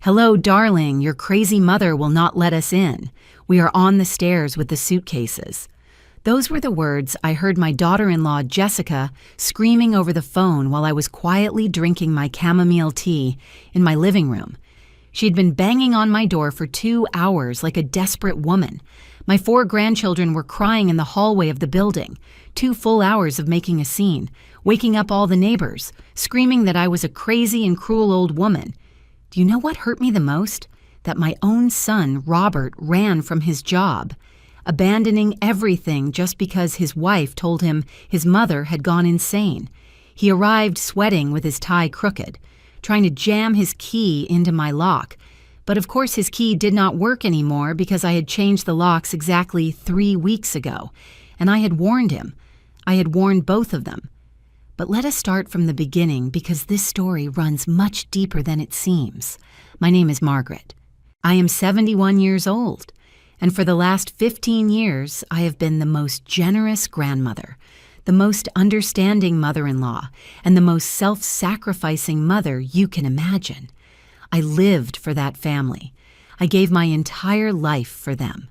"Hello, darling, your crazy mother will not let us in. We are on the stairs with the suitcases." Those were the words I heard my daughter-in-law, Jessica, screaming over the phone while I was quietly drinking my chamomile tea in my living room. She'd been banging on my door for 2 hours like a desperate woman. My 4 grandchildren were crying in the hallway of the building, 2 full hours of making a scene, waking up all the neighbors, screaming that I was a crazy and cruel old woman. Do you know what hurt me the most? That my own son, Robert, ran from his job, abandoning everything just because his wife told him his mother had gone insane. He arrived sweating with his tie crooked, trying to jam his key into my lock. But of course his key did not work anymore because I had changed the locks exactly 3 weeks ago, and I had warned him. I had warned both of them. But let us start from the beginning because this story runs much deeper than it seems. My name is Margaret. I am 71 years old, and for the last 15 years I have been the most generous grandmother, the most understanding mother-in-law, and the most self-sacrificing mother you can imagine. I lived for that family. I gave my entire life for them.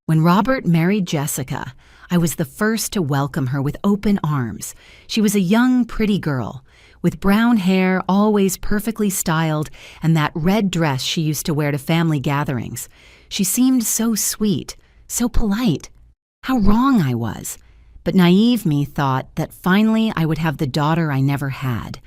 When Robert married Jessica, I was the first to welcome her with open arms. She was a young, pretty girl, with brown hair always perfectly styled and that red dress she used to wear to family gatherings. She seemed so sweet, so polite. How wrong I was. But naive me thought that finally I would have the daughter I never had.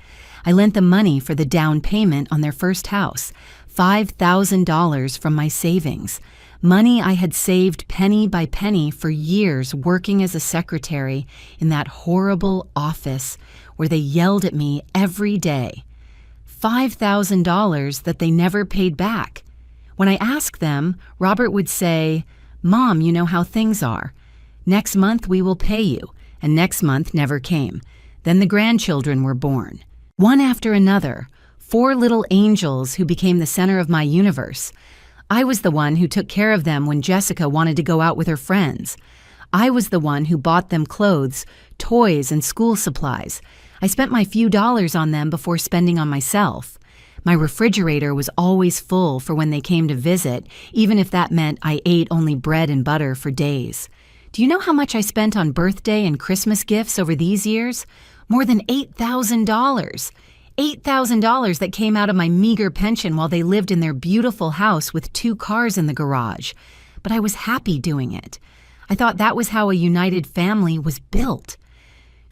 I lent them money for the down payment on their first house, $5,000 from my savings. Money I had saved penny by penny for years working as a secretary in that horrible office where they yelled at me every day. $5,000 that they never paid back. When I asked them, Robert would say, "Mom, you know how things are. Next month we will pay you," and next month never came. Then the grandchildren were born. One after another, 4 little angels who became the center of my universe. I was the one who took care of them when Jessica wanted to go out with her friends. I was the one who bought them clothes, toys, and school supplies. I spent my few dollars on them before spending on myself. My refrigerator was always full for when they came to visit, even if that meant I ate only bread and butter for days. Do you know how much I spent on birthday and Christmas gifts over these years? More than $8,000. $8,000 that came out of my meager pension while they lived in their beautiful house with 2 cars in the garage. But I was happy doing it. I thought that was how a united family was built.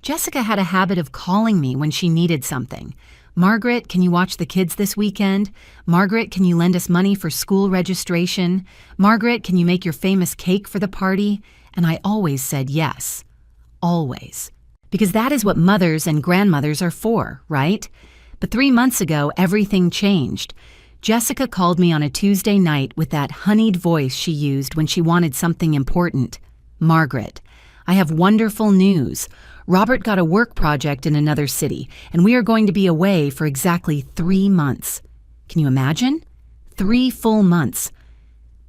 Jessica had a habit of calling me when she needed something. "Margaret, can you watch the kids this weekend? Margaret, can you lend us money for school registration? Margaret, can you make your famous cake for the party?" And I always said yes. Always. Because that is what mothers and grandmothers are for, right? But 3 months ago, everything changed. Jessica called me on a Tuesday night with that honeyed voice she used when she wanted something important. "Margaret, I have wonderful news. Robert got a work project in another city, and we are going to be away for exactly 3 months. Can you imagine? 3 full months.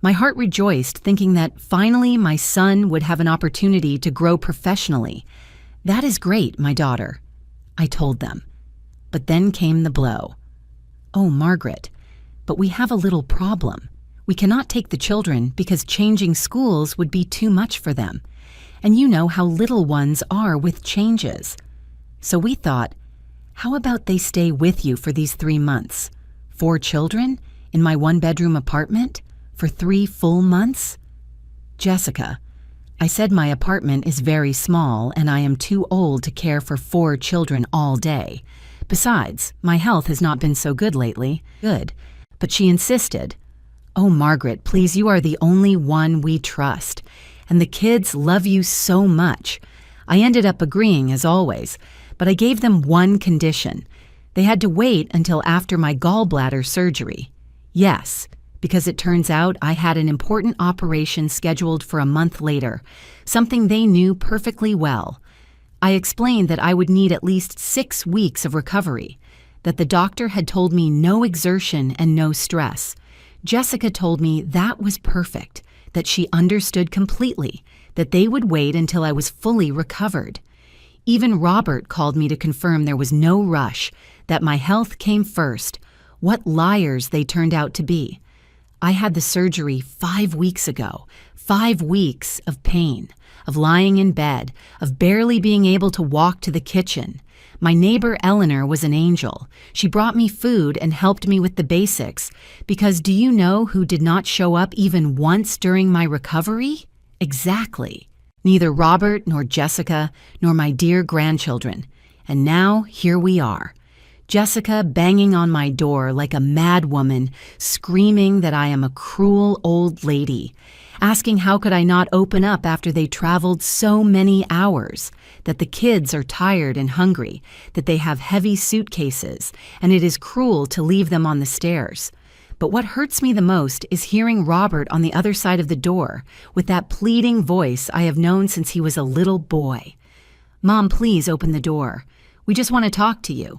My heart rejoiced, thinking that finally my son would have an opportunity to grow professionally. "That is great, my daughter," I told them. But then came the blow. "Oh, Margaret, but we have a little problem. We cannot take the children because changing schools would be too much for them. And you know how little ones are with changes. So we thought, how about they stay with you for these 3 months? 4 children in my 1-bedroom apartment for 3 full months?" "Jessica," I said, "my apartment is very small and I am too old to care for 4 children all day. Besides, my health has not been so good lately." "Good." But she insisted. "Oh, Margaret, please, you are the only one we trust. And the kids love you so much." I ended up agreeing as always, but I gave them one condition. They had to wait until after my gallbladder surgery. Yes, because it turns out I had an important operation scheduled for a month later, something they knew perfectly well. I explained that I would need at least 6 weeks of recovery, that the doctor had told me no exertion and no stress. Jessica told me that was perfect, that she understood completely, that they would wait until I was fully recovered. Even Robert called me to confirm there was no rush, that my health came first. What liars they turned out to be. I had the surgery 5 weeks ago. 5 weeks of pain, of lying in bed, of barely being able to walk to the kitchen. My neighbor Eleanor was an angel. She brought me food and helped me with the basics. Because do you know who did not show up even once during my recovery? Exactly. Neither Robert nor Jessica nor my dear grandchildren. And now here we are. Jessica banging on my door like a mad woman, screaming that I am a cruel old lady, asking how could I not open up after they traveled so many hours, that the kids are tired and hungry, that they have heavy suitcases, and it is cruel to leave them on the stairs. But what hurts me the most is hearing Robert on the other side of the door, with that pleading voice I have known since he was a little boy. "Mom, please open the door. We just want to talk to you."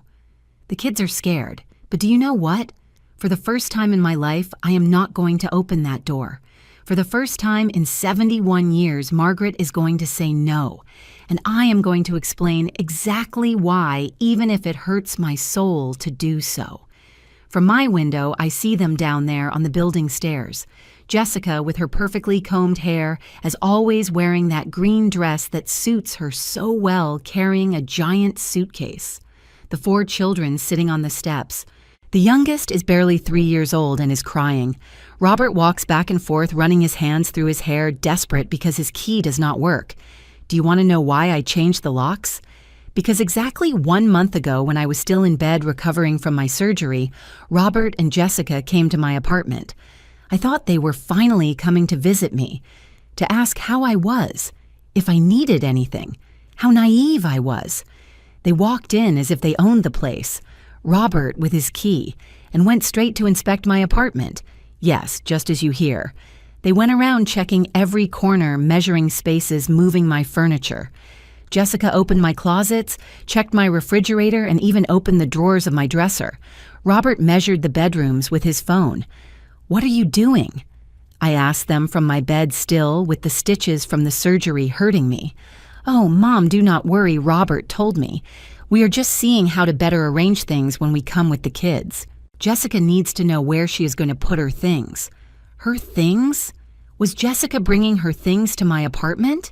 The kids are scared, but do you know what? For the first time in my life, I am not going to open that door. For the first time in 71 years, Margaret is going to say no, and I am going to explain exactly why, even if it hurts my soul to do so. From my window, I see them down there on the building stairs. Jessica, with her perfectly combed hair, as always wearing that green dress that suits her so well, carrying a giant suitcase. The 4 children sitting on the steps. The youngest is barely 3 years old and is crying. Robert walks back and forth, running his hands through his hair, desperate because his key does not work. Do you want to know why I changed the locks? Because exactly 1 month ago, when I was still in bed recovering from my surgery, Robert and Jessica came to my apartment. I thought they were finally coming to visit me, to ask how I was, if I needed anything, how naive I was. They walked in as if they owned the place, Robert with his key, and went straight to inspect my apartment. Yes, just as you hear. They went around checking every corner, measuring spaces, moving my furniture. Jessica opened my closets, checked my refrigerator, and even opened the drawers of my dresser. Robert measured the bedrooms with his phone. "What are you doing?" I asked them from my bed still, with the stitches from the surgery hurting me. "Oh, Mom, do not worry," Robert told me. "We are just seeing how to better arrange things when we come with the kids. Jessica needs to know where she is going to put her things." Her things? Was Jessica bringing her things to my apartment?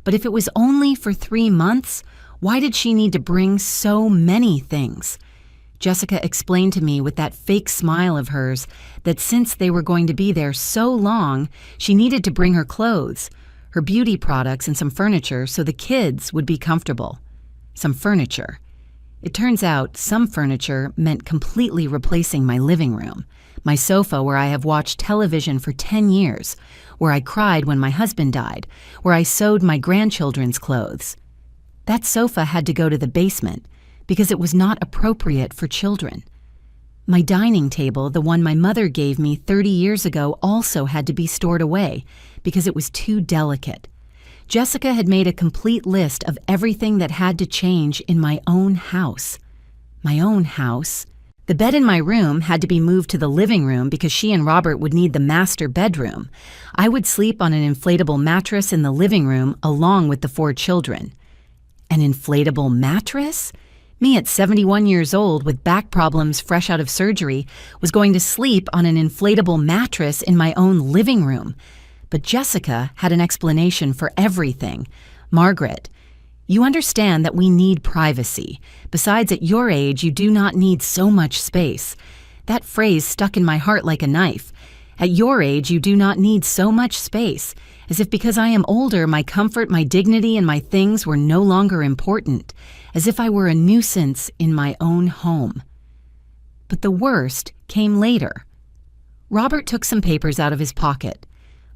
But if it was only for 3 months, why did she need to bring so many things? Jessica explained to me with that fake smile of hers that since they were going to be there so long, she needed to bring her clothes, her beauty products, and some furniture so the kids would be comfortable. Some furniture. It turns out some furniture meant completely replacing my living room, my sofa where I have watched television for 10 years, where I cried when my husband died, where I sewed my grandchildren's clothes. That sofa had to go to the basement because it was not appropriate for children. My dining table, the one my mother gave me 30 years ago, also had to be stored away because it was too delicate. Jessica had made a complete list of everything that had to change in my own house. My own house. The bed in my room had to be moved to the living room because she and Robert would need the master bedroom. I would sleep on an inflatable mattress in the living room along with the 4 children. An inflatable mattress? Me at 71 years old with back problems fresh out of surgery was going to sleep on an inflatable mattress in my own living room. But Jessica had an explanation for everything. "Margaret, you understand that we need privacy. Besides, at your age, you do not need so much space." That phrase stuck in my heart like a knife. At your age, you do not need so much space. As if because I am older, my comfort, my dignity, and my things were no longer important. As if I were a nuisance in my own home. But the worst came later. Robert took some papers out of his pocket.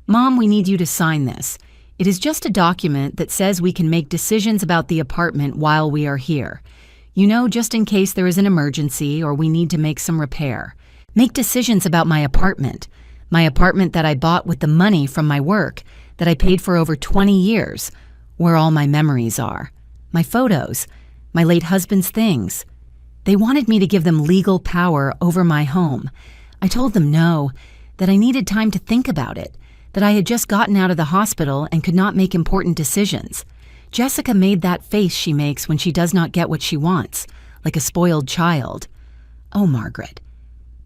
"Mom, we need you to sign this. It is just a document that says we can make decisions about the apartment while we are here. You know, just in case there is an emergency or we need to make some repair. Make decisions about my apartment that I bought with the money from my work, that I paid for over 20 years, where all my memories are. My photos, my late husband's things. They wanted me to give them legal power over my home. I told them no, that I needed time to think about it, that I had just gotten out of the hospital and could not make important decisions. Jessica made that face she makes when she does not get what she wants, like a spoiled child. Oh, Margaret.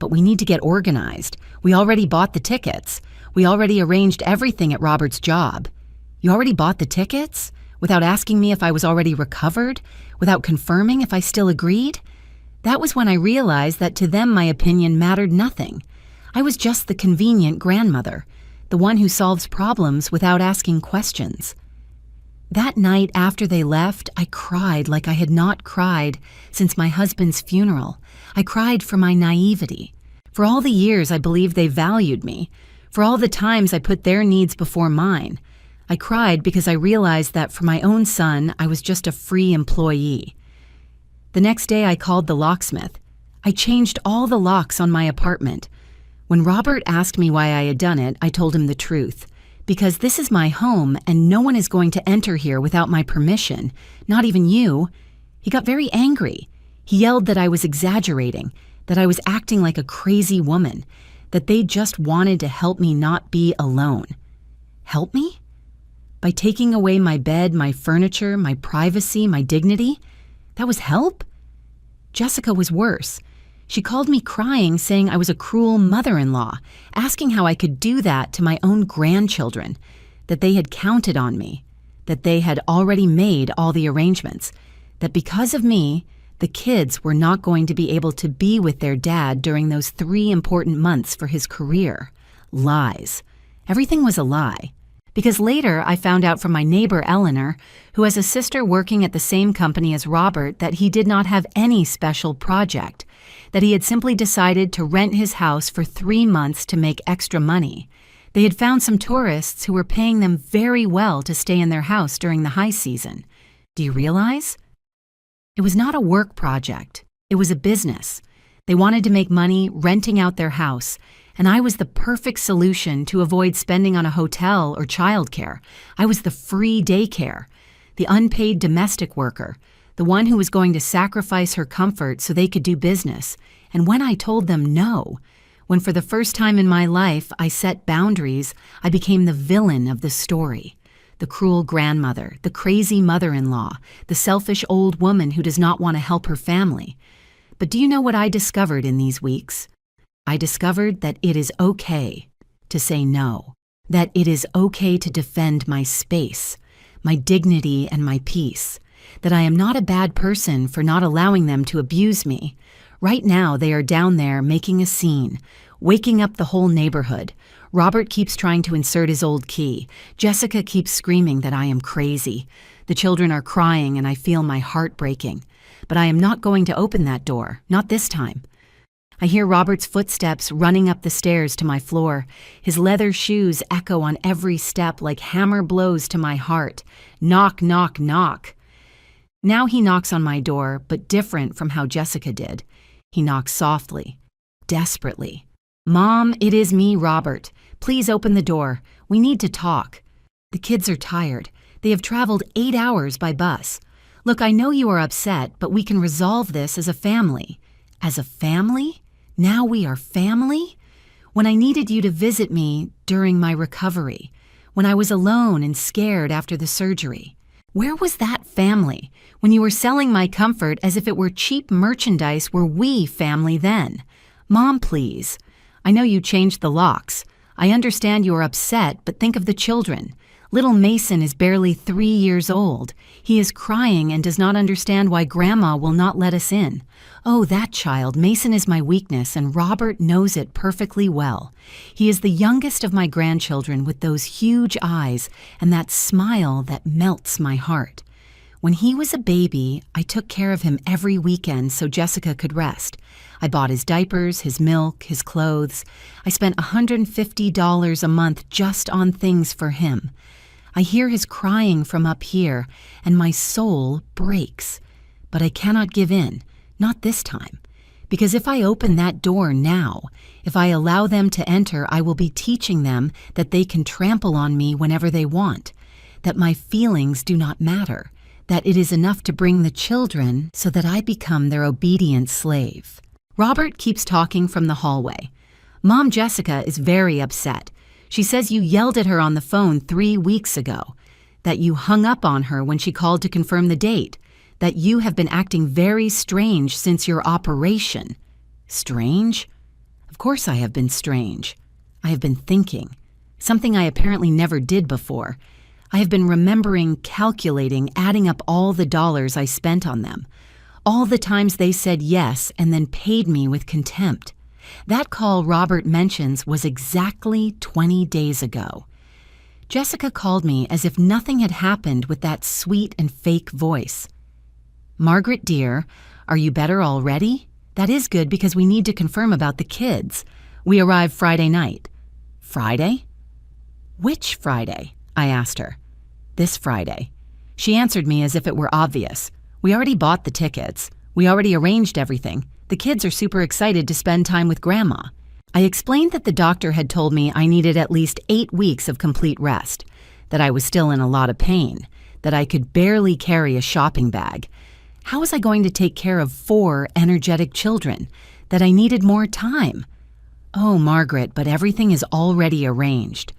but we need to get organized. We already bought the tickets. We already arranged everything at Robert's job." "You already bought the tickets? Without asking me if I was already recovered? Without confirming if I still agreed?" That was when I realized that to them my opinion mattered nothing. I was just the convenient grandmother, the one who solves problems without asking questions. That night after they left, I cried like I had not cried since my husband's funeral. I cried for my naivety, for all the years I believed they valued me, for all the times I put their needs before mine. I cried because I realized that for my own son, I was just a free employee. The next day I called the locksmith. I changed all the locks on my apartment. When Robert asked me why I had done it, I told him the truth. Because this is my home and no one is going to enter here without my permission, not even you. He got very angry. He yelled that I was exaggerating, that I was acting like a crazy woman, that they just wanted to help me not be alone. Help me? By taking away my bed, my furniture, my privacy, my dignity? That was help? Jessica was worse. She called me crying, saying I was a cruel mother-in-law, asking how I could do that to my own grandchildren, that they had counted on me, that they had already made all the arrangements, that because of me, the kids were not going to be able to be with their dad during those 3 important months for his career. Lies. Everything was a lie. Because later I found out from my neighbor Eleanor, who has a sister working at the same company as Robert, that he did not have any special project, that he had simply decided to rent his house for 3 months to make extra money. They had found some tourists who were paying them very well to stay in their house during the high season. Do you realize? It was not a work project. It was a business. They wanted to make money renting out their house, and I was the perfect solution to avoid spending on a hotel or childcare. I was the free daycare, the unpaid domestic worker, the one who was going to sacrifice her comfort so they could do business. And when I told them no, when for the first time in my life I set boundaries, I became the villain of the story. The cruel grandmother, the crazy mother-in-law, the selfish old woman who does not want to help her family. But do you know what I discovered in these weeks? I discovered that it is okay to say no, that it is okay to defend my space, my dignity and my peace, that I am not a bad person for not allowing them to abuse me. Right now they are down there making a scene, waking up the whole neighborhood. Robert keeps trying to insert his old key. Jessica keeps screaming that I am crazy. The children are crying and I feel my heart breaking. But I am not going to open that door, not this time. I hear Robert's footsteps running up the stairs to my floor. His leather shoes echo on every step like hammer blows to my heart. Knock, knock, knock. Now he knocks on my door, but different from how Jessica did. He knocks softly, desperately. "Mom, it is me, Robert. Please open the door. We need to talk." The kids are tired. They have traveled 8 hours by bus. "Look, I know you are upset, but we can resolve this as a family." As a family? Now we are family? When I needed you to visit me during my recovery, when I was alone and scared after the surgery. Where was that family? When you were selling my comfort as if it were cheap merchandise, were we family then? Mom, please. I know you changed the locks. I understand you are upset, but think of the children. Little Mason is barely 3 years old. He is crying and does not understand why Grandma will not let us in. Oh, that child, Mason is my weakness, and Robert knows it perfectly well. He is the youngest of my grandchildren with those huge eyes and that smile that melts my heart. When he was a baby, I took care of him every weekend so Jessica could rest. I bought his diapers, his milk, his clothes. I spent $150 a month just on things for him. I hear his crying from up here, and my soul breaks. But I cannot give in, not this time. Because if I open that door now, if I allow them to enter, I will be teaching them that they can trample on me whenever they want, that my feelings do not matter, that it is enough to bring the children so that I become their obedient slave. Robert keeps talking from the hallway. Mom Jessica is very upset. She says you yelled at her on the phone 3 weeks ago, that you hung up on her when she called to confirm the date, that you have been acting very strange since your operation. Strange? course I have been strange. I have been thinking, something I apparently never did before. I have been remembering, calculating, adding up all the dollars I spent on them. All the times they said yes and then paid me with contempt. That call Robert mentions was exactly 20 days ago. Jessica called me as if nothing had happened with that sweet and fake voice. "Margaret, dear, are you better already? That is good because we need to confirm about the kids. We arrive Friday night." "Friday? Which Friday?" I asked her. "This Friday." She answered me as if it were obvious. "We already bought the tickets. We already arranged everything. The kids are super excited to spend time with Grandma." I explained that the doctor had told me I needed at least 8 weeks of complete rest, that I was still in a lot of pain, that I could barely carry a shopping bag. How was I going to take care of 4 energetic children? That I needed more time. "Oh, Margaret, but everything is already arranged.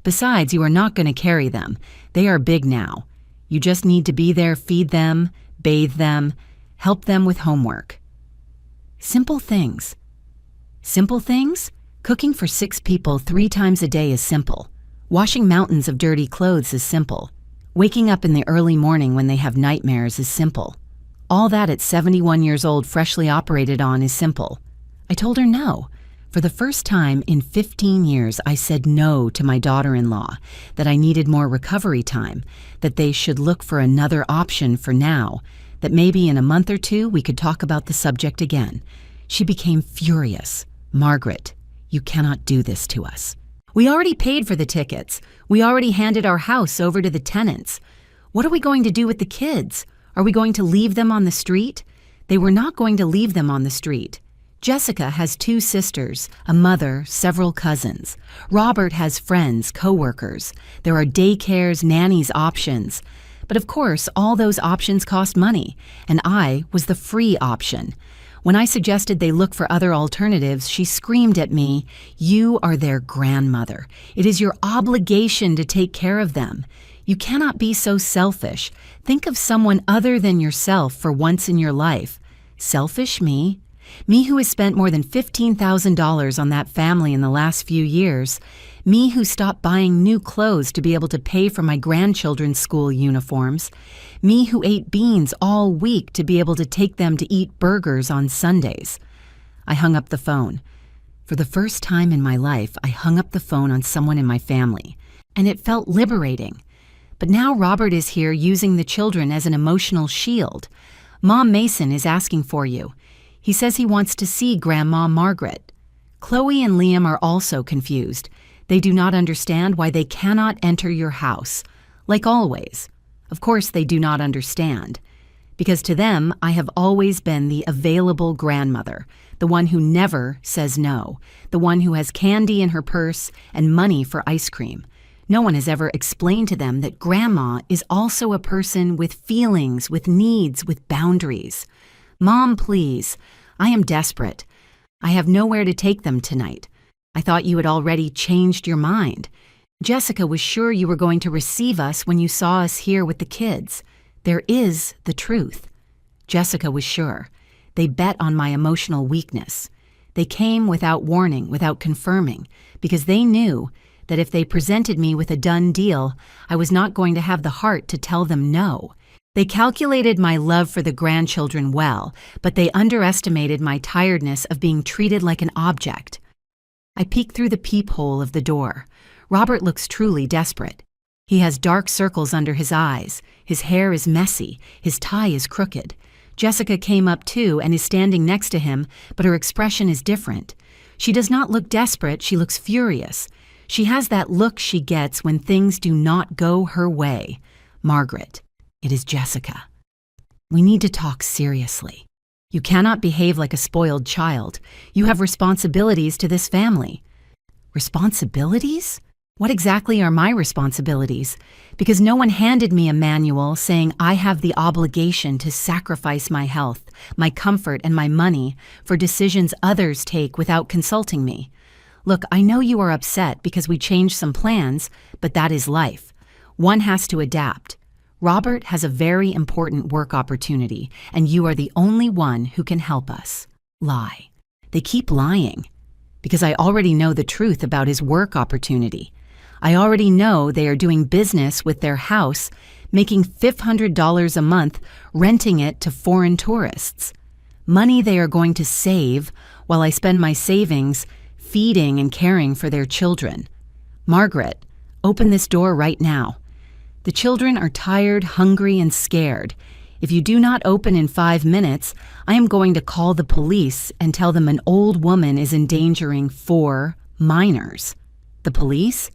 Besides, you are not going to carry them. They are big now. You just need to be there, feed them, bathe them, help them with homework." Simple things. Simple things? Cooking for 6 people 3 times a day is simple. Washing mountains of dirty clothes is simple. Waking up in the early morning when they have nightmares is simple. All that at 71 years old freshly operated on is simple. I told her no. For the first time in 15 years, I said no to my daughter-in-law, that I needed more recovery time, that they should look for another option for now, that maybe in a month or 2 we could talk about the subject again. She became furious. "Margaret, you cannot do this to us. We already paid for the tickets. We already handed our house over to the tenants. What are we going to do with the kids? Are we going to leave them on the street?" They were not going to leave them on the street. Jessica has 2 sisters, a mother, several cousins. Robert has friends, co-workers. There are daycares, nannies, options. But of course, all those options cost money, and I was the free option. When I suggested they look for other alternatives, she screamed at me, "You are their grandmother. It is your obligation to take care of them. You cannot be so selfish. Think of someone other than yourself for once in your life." Selfish me? Me who has spent more than $15,000 on that family in the last few years. Me who stopped buying new clothes to be able to pay for my grandchildren's school uniforms. Me who ate beans all week to be able to take them to eat burgers on Sundays. I hung up the phone. For the first time in my life, I hung up the phone on someone in my family, and it felt liberating. But now Robert is here using the children as an emotional shield. Mom Mason is asking for you. He says he wants to see Grandma Margaret. Chloe and Liam are also confused. They do not understand why they cannot enter your house. Like always. Of course they do not understand. Because to them, I have always been the available grandmother, the one who never says no, the one who has candy in her purse and money for ice cream. No one has ever explained to them that Grandma is also a person with feelings, with needs, with boundaries. Mom, please. I am desperate. I have nowhere to take them tonight. I thought you had already changed your mind. Jessica was sure you were going to receive us when you saw us here with the kids. There is the truth. Jessica was sure. They bet on my emotional weakness. They came without warning, without confirming, because they knew that if they presented me with a done deal, I was not going to have the heart to tell them no. They calculated my love for the grandchildren well, but they underestimated my tiredness of being treated like an object. I peek through the peephole of the door. Robert looks truly desperate. He has dark circles under his eyes. His hair is messy. His tie is crooked. Jessica came up too and is standing next to him, but her expression is different. She does not look desperate, she looks furious. She has that look she gets when things do not go her way. Margaret, it is Jessica. We need to talk seriously. You cannot behave like a spoiled child. You have responsibilities to this family. Responsibilities? What exactly are my responsibilities? Because no one handed me a manual saying I have the obligation to sacrifice my health, my comfort, and my money for decisions others take without consulting me. Look, I know you are upset because we changed some plans, but that is life. One has to adapt. Robert has a very important work opportunity, and you are the only one who can help us. Lie. They keep lying. because I already know the truth about his work opportunity. I already know they are doing business with their house, making $500 a month, renting it to foreign tourists. Money they are going to save while I spend my savings feeding and caring for their children. Margaret, open this door right now. The children are tired, hungry, and scared. If you do not open in 5 minutes, I am going to call the police and tell them an old woman is endangering 4 minors. The police?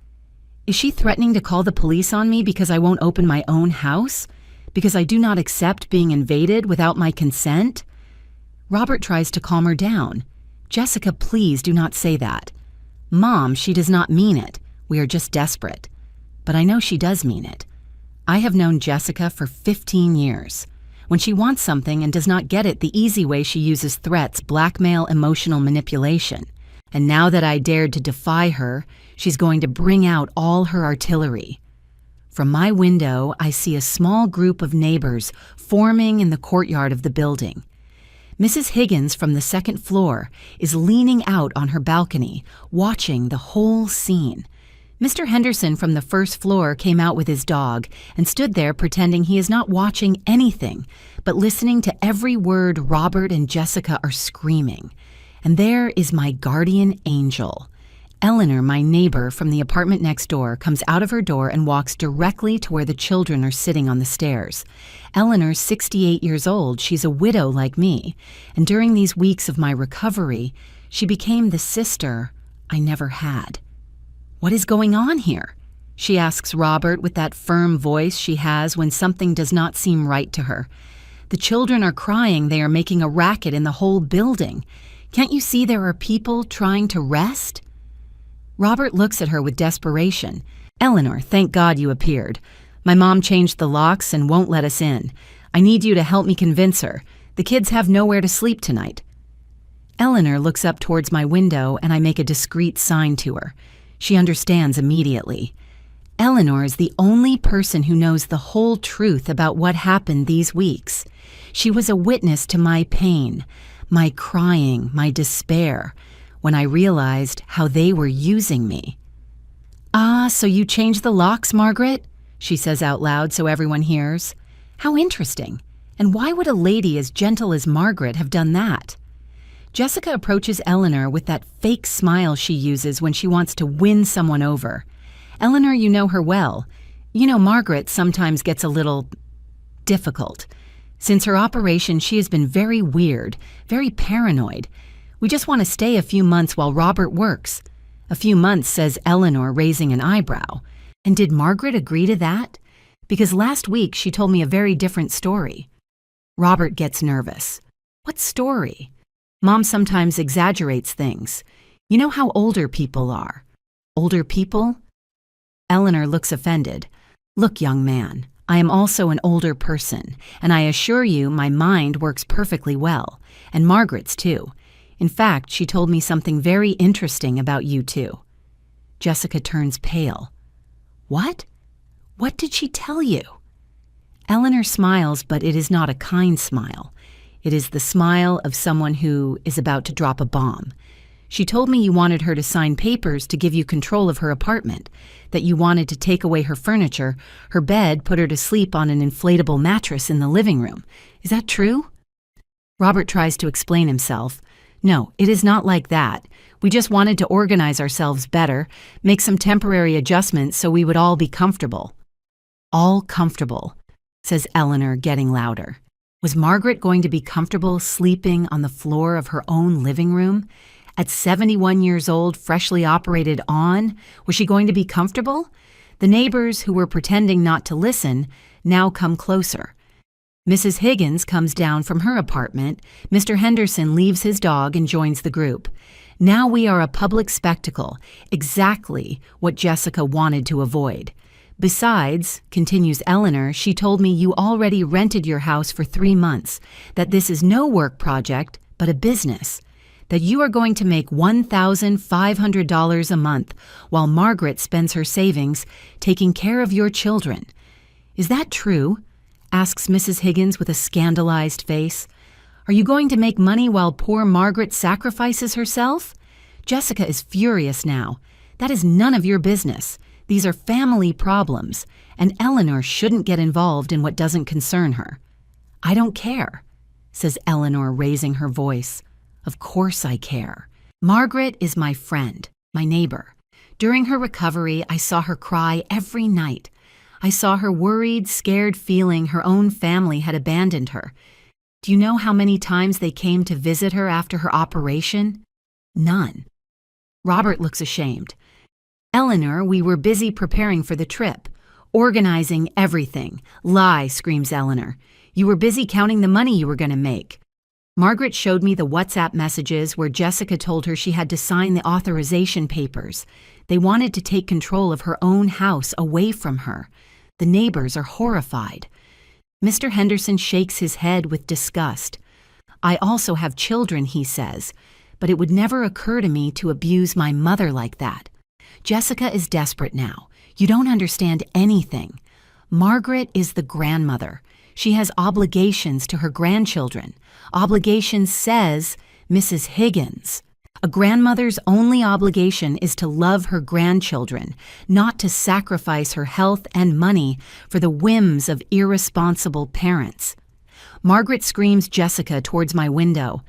Is she threatening to call the police on me because I won't open my own house? Because I do not accept being invaded without my consent? Robert tries to calm her down. Jessica, please do not say that. Mom, she does not mean it. We are just desperate. But I know she does mean it. I have known Jessica for 15 years. When she wants something and does not get it the easy way, she uses threats, blackmail, emotional manipulation. And now that I dared to defy her, she's going to bring out all her artillery. From my window, I see a small group of neighbors forming in the courtyard of the building. Mrs. Higgins from the second floor is leaning out on her balcony, watching the whole scene. Mr. Henderson from the first floor came out with his dog and stood there pretending he is not watching anything, but listening to every word Robert and Jessica are screaming. And there is my guardian angel. Eleanor, my neighbor from the apartment next door, comes out of her door and walks directly to where the children are sitting on the stairs. Eleanor's 68 years old. She's a widow like me. And during these weeks of my recovery, she became the sister I never had. What is going on here? She asks Robert with that firm voice she has when something does not seem right to her. The children are crying. They are making a racket in the whole building. Can't you see there are people trying to rest? Robert looks at her with desperation. Eleanor, thank God you appeared. My mom changed the locks and won't let us in. I need you to help me convince her. The kids have nowhere to sleep tonight. Eleanor looks up towards my window and I make a discreet sign to her. She understands immediately. Eleanor is the only person who knows the whole truth about what happened these weeks. She was a witness to my pain, my crying, my despair, when I realized how they were using me. Ah, so you changed the locks, Margaret? She says out loud so everyone hears. How interesting. And why would a lady as gentle as Margaret have done that? Jessica approaches Eleanor with that fake smile she uses when she wants to win someone over. Eleanor, you know her well. You know Margaret sometimes gets a little difficult. Since her operation, she has been very weird, very paranoid. We just want to stay a few months while Robert works. A few months, says Eleanor, raising an eyebrow. And did Margaret agree to that? Because last week she told me a very different story. Robert gets nervous. What story? Mom sometimes exaggerates things. You know how older people are. Older people? Eleanor looks offended. Look, young man, I am also an older person, and I assure you my mind works perfectly well, and Margaret's too. In fact, she told me something very interesting about you too. Jessica turns pale. What? What did she tell you? Eleanor smiles, but it is not a kind smile. It is the smile of someone who is about to drop a bomb. She told me you wanted her to sign papers to give you control of her apartment, that you wanted to take away her furniture, her bed, put her to sleep on an inflatable mattress in the living room. Is that true? Robert tries to explain himself. No, it is not like that. We just wanted to organize ourselves better, make some temporary adjustments so we would all be comfortable. All comfortable, says Eleanor, getting louder. Was Margaret going to be comfortable sleeping on the floor of her own living room? At 71 years old, freshly operated on, was she going to be comfortable? The neighbors, who were pretending not to listen, now come closer. Mrs. Higgins comes down from her apartment. Mr. Henderson leaves his dog and joins the group. Now we are a public spectacle, exactly what Jessica wanted to avoid. Besides, continues Eleanor, she told me you already rented your house for 3 months, that this is no work project, but a business, that you are going to make $1,500 a month while Margaret spends her savings taking care of your children. Is that true? Asks Mrs. Higgins with a scandalized face. Are you going to make money while poor Margaret sacrifices herself? Jessica is furious now. That is none of your business. These are family problems, and Eleanor shouldn't get involved in what doesn't concern her. I don't care, says Eleanor, raising her voice. Of course I care. Margaret is my friend, my neighbor. During her recovery, I saw her cry every night. I saw her worried, scared, feeling her own family had abandoned her. Do you know how many times they came to visit her after her operation? None. Robert looks ashamed. Eleanor, we were busy preparing for the trip, organizing everything. Lie, screams Eleanor. You were busy counting the money you were going to make. Margaret showed me the WhatsApp messages where Jessica told her she had to sign the authorization papers. They wanted to take control of her own house away from her. The neighbors are horrified. Mr. Henderson shakes his head with disgust. I also have children, he says, but it would never occur to me to abuse my mother like that. Jessica is desperate now. You don't understand anything. Margaret is the grandmother. She has obligations to her grandchildren. Obligations, says Mrs. Higgins. A grandmother's only obligation is to love her grandchildren, not to sacrifice her health and money for the whims of irresponsible parents. Margaret screams Jessica towards my window.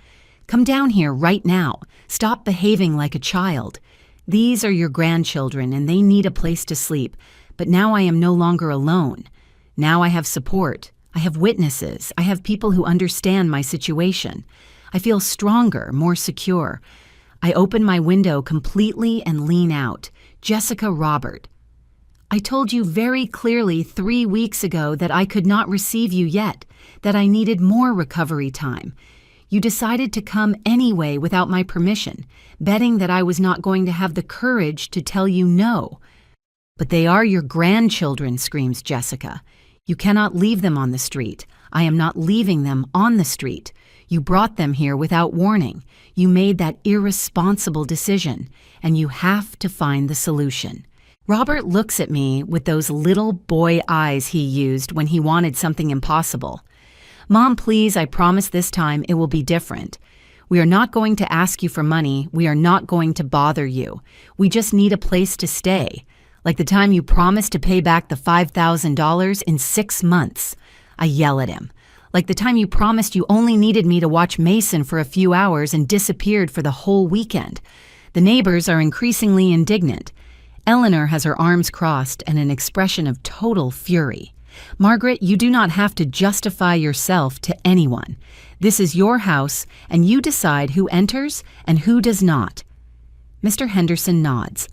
Come down here right now. Stop behaving like a child. These are your grandchildren and they need a place to sleep, but now I am no longer alone. Now I have support. I have witnesses. I have people who understand my situation. I feel stronger, more secure. I open my window completely and lean out. Jessica, Robert. I told you very clearly 3 weeks ago that I could not receive you yet, that I needed more recovery time. You decided to come anyway without my permission, betting that I was not going to have the courage to tell you no. But they are your grandchildren, screams Jessica. You cannot leave them on the street. I am not leaving them on the street. You brought them here without warning. You made that irresponsible decision, and you have to find the solution. Robert looks at me with those little boy eyes he used when he wanted something impossible. Mom, please, I promise this time it will be different. We are not going to ask you for money. We are not going to bother you. We just need a place to stay. Like the time you promised to pay back the $5,000 in 6 months. I yell at him. Like the time you promised you only needed me to watch Mason for a few hours and disappeared for the whole weekend. The neighbors are increasingly indignant. Eleanor has her arms crossed and an expression of total fury. Margaret, you do not have to justify yourself to anyone. This is your house, and you decide who enters and who does not. Mr. Henderson nods.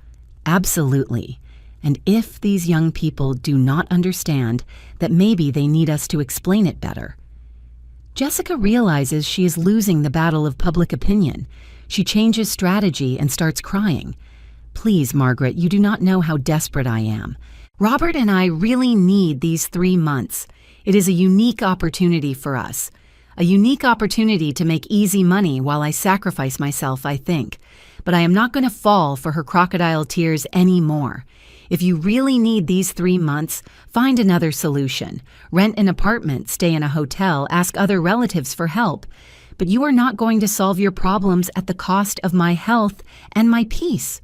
Absolutely. And if these young people do not understand, that maybe they need us to explain it better. Jessica realizes she is losing the battle of public opinion. She changes strategy and starts crying. Please, Margaret, you do not know how desperate I am. Robert and I really need these 3 months. It is a unique opportunity for us. A unique opportunity to make easy money while I sacrifice myself, I think. But I am not going to fall for her crocodile tears anymore. If you really need these 3 months, find another solution. Rent an apartment, stay in a hotel, ask other relatives for help. But you are not going to solve your problems at the cost of my health and my peace.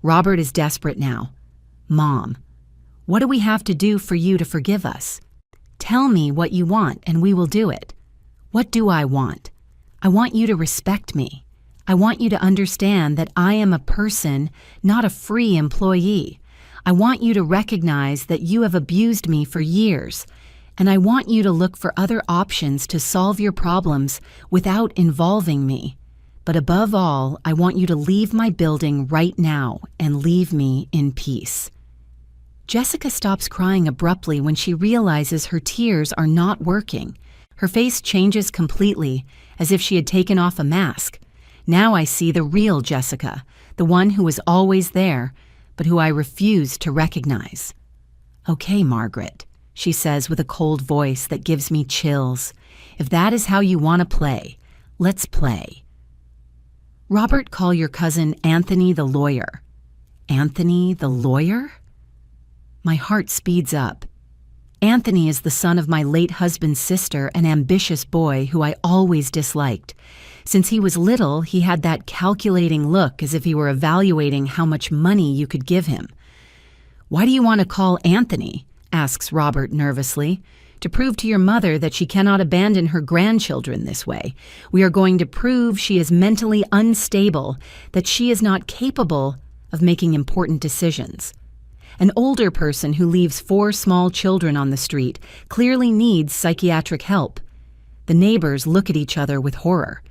Robert is desperate now. Mom, what do we have to do for you to forgive us? Tell me what you want and we will do it. What do I want? I want you to respect me. I want you to understand that I am a person, not a free employee. I want you to recognize that you have abused me for years, and I want you to look for other options to solve your problems without involving me. But above all, I want you to leave my building right now and leave me in peace. Jessica stops crying abruptly when she realizes her tears are not working. Her face changes completely, as if she had taken off a mask. Now I see the real Jessica, the one who was always there, but who I refuse to recognize. Okay, Margaret, she says with a cold voice that gives me chills. If that is how you want to play, let's play. Robert, call your cousin Anthony the lawyer. Anthony the lawyer? My heart speeds up. Anthony is the son of my late husband's sister, an ambitious boy who I always disliked. Since he was little, he had that calculating look as if he were evaluating how much money you could give him. "Why do you want to call Anthony?" asks Robert nervously. "To prove to your mother that she cannot abandon her grandchildren this way. We are going to prove she is mentally unstable, that she is not capable of making important decisions. An older person who leaves 4 small children on the street clearly needs psychiatric help." The neighbors look at each other with horror.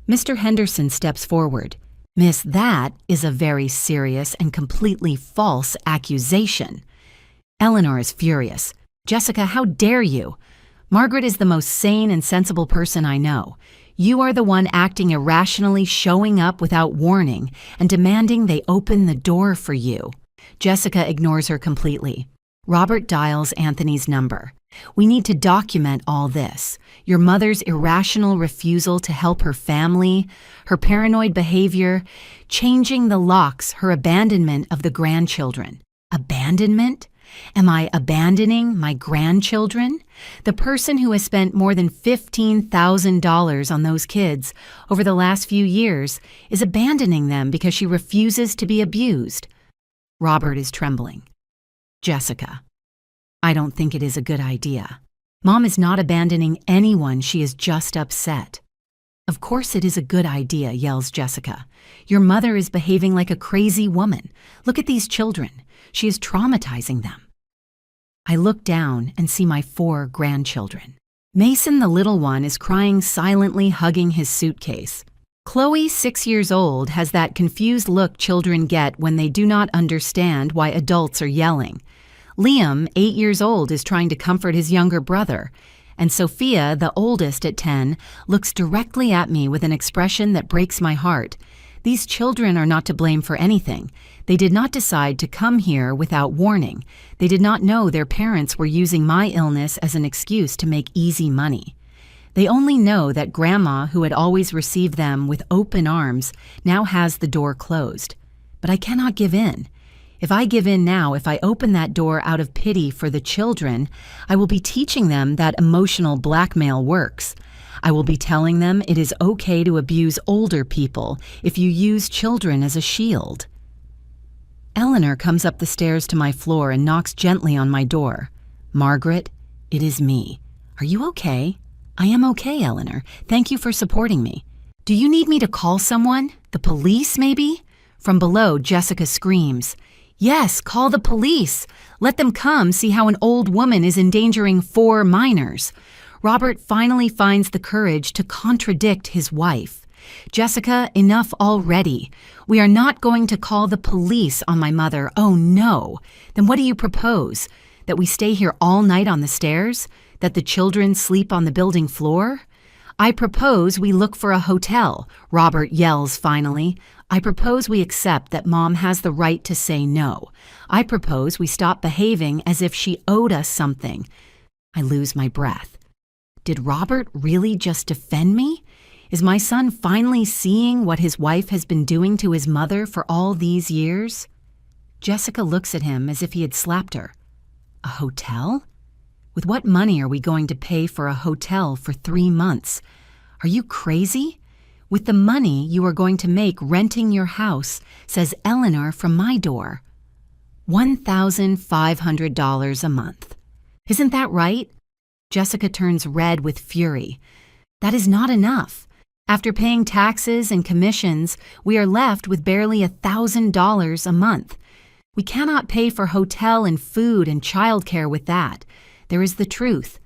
Mr. Henderson steps forward. "Miss, that is a very serious and completely false accusation." Eleanor is furious. "Jessica, how dare you? Margaret is the most sane and sensible person I know. You are the one acting irrationally, showing up without warning, and demanding they open the door for you." Jessica ignores her completely. Robert dials Anthony's number. "We need to document all this. Your mother's irrational refusal to help her family, her paranoid behavior, changing the locks, her abandonment of the grandchildren." Abandonment? Am I abandoning my grandchildren? The person who has spent more than $15,000 on those kids over the last few years is abandoning them because she refuses to be abused. Robert is trembling. "Jessica, I don't think it is a good idea. Mom is not abandoning anyone, she is just upset." "Of course it is a good idea," yells Jessica. "Your mother is behaving like a crazy woman. Look at these children. She is traumatizing them." I look down and see my 4 grandchildren. Mason, the little one, is crying silently, hugging his suitcase. Chloe, 6 years old, has that confused look children get when they do not understand why adults are yelling. Liam, 8 years old, is trying to comfort his younger brother. And Sophia, the oldest at 10, looks directly at me with an expression that breaks my heart. These children are not to blame for anything. They did not decide to come here without warning. They did not know their parents were using my illness as an excuse to make easy money. They only know that Grandma, who had always received them with open arms, now has the door closed. But I cannot give in. If I give in now, if I open that door out of pity for the children, I will be teaching them that emotional blackmail works. I will be telling them it is okay to abuse older people if you use children as a shield. Eleanor comes up the stairs to my floor and knocks gently on my door. "Margaret, it is me. Are you okay?" "I am okay, Eleanor. Thank you for supporting me." "Do you need me to call someone? The police, maybe?" From below, Jessica screams. "Yes, call the police. Let them come see how an old woman is endangering 4 minors." Robert finally finds the courage to contradict his wife. "Jessica, enough already. We are not going to call the police on my mother. Oh, no. Then what do you propose? That we stay here all night on the stairs? That the children sleep on the building floor?" "I propose we look for a hotel," Robert yells finally. "I propose we accept that Mom has the right to say no. I propose we stop behaving as if she owed us something." I lose my breath. Did Robert really just defend me? Is my son finally seeing what his wife has been doing to his mother for all these years? Jessica looks at him as if he had slapped her. "A hotel? With what money are we going to pay for a hotel for 3 months? Are you crazy? With the money you are going to make renting your house," says Eleanor from my door. $1,500 a month. Isn't that right? Jessica turns red with fury. That is not enough. After paying taxes and commissions, we are left with barely $1,000 a month. We cannot pay for hotel and food and childcare with that. There is the truth.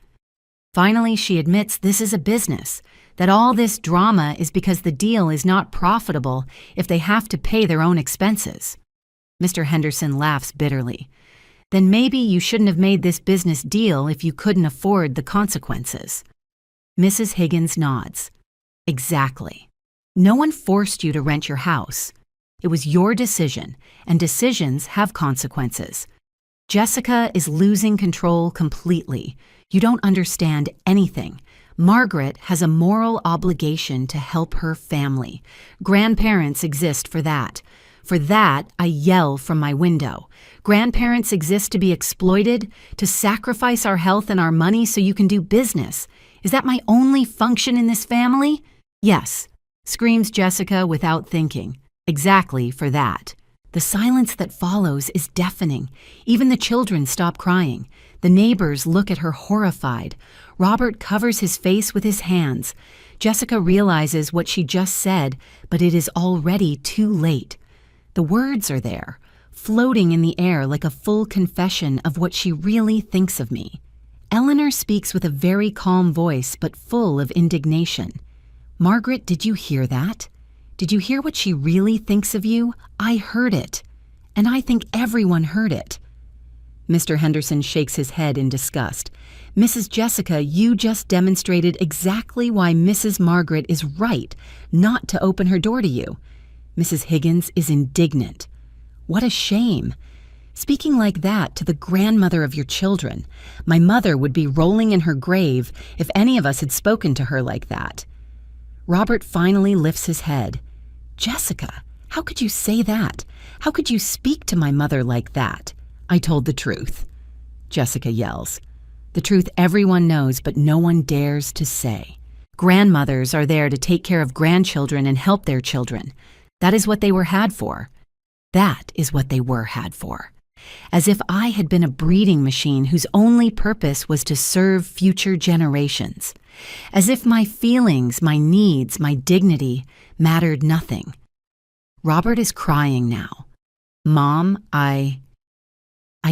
Finally, she admits this is a business, that all this drama is because the deal is not profitable if they have to pay their own expenses. Mr. Henderson laughs bitterly. "Then maybe you shouldn't have made this business deal if you couldn't afford the consequences." Mrs. Higgins nods. "Exactly. No one forced you to rent your house. It was your decision, and decisions have consequences. Jessica is losing control completely. You don't understand anything. Margaret has a moral obligation to help her family. Grandparents exist for that. For that, I yell from my window. Grandparents exist to be exploited, to sacrifice our health and our money so you can do business. Is that my only function in this family? Yes, screams Jessica without thinking. Exactly for that. The silence that follows is deafening. Even the children stop crying. The neighbors look at her horrified. Robert covers his face with his hands. Jessica realizes what she just said, but it is already too late. The words are there, floating in the air like a full confession of what she really thinks of me. Eleanor speaks with a very calm voice, but full of indignation. Margaret, did you hear that? Did you hear what she really thinks of you? I heard it. And I think everyone heard it. Mr. Henderson shakes his head in disgust. Mrs. Jessica, you just demonstrated exactly why Mrs. Margaret is right not to open her door to you. Mrs. Higgins is indignant. What a shame. Speaking like that to the grandmother of your children. My mother would be rolling in her grave if any of us had spoken to her like that. Robert finally lifts his head. Jessica, how could you say that? How could you speak to my mother like that? I told the truth. Jessica yells. The truth everyone knows, but no one dares to say. Grandmothers are there to take care of grandchildren and help their children. That is what they were had for. That is what they were had for. As if I had been a breeding machine whose only purpose was to serve future generations. As if my feelings, my needs, my dignity mattered nothing. Robert is crying now. Mom, I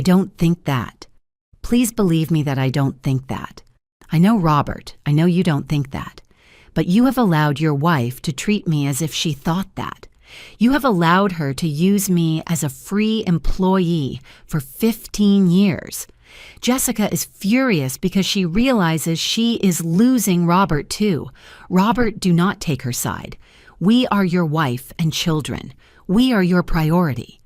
don't think that. Please believe me that I don't think that. I know, Robert, I know you don't think that. But you have allowed your wife to treat me as if she thought that. You have allowed her to use me as a free employee for 15 years. Jessica is furious because she realizes she is losing Robert too. Robert, do not take her side. We are your wife and children. We are your priority.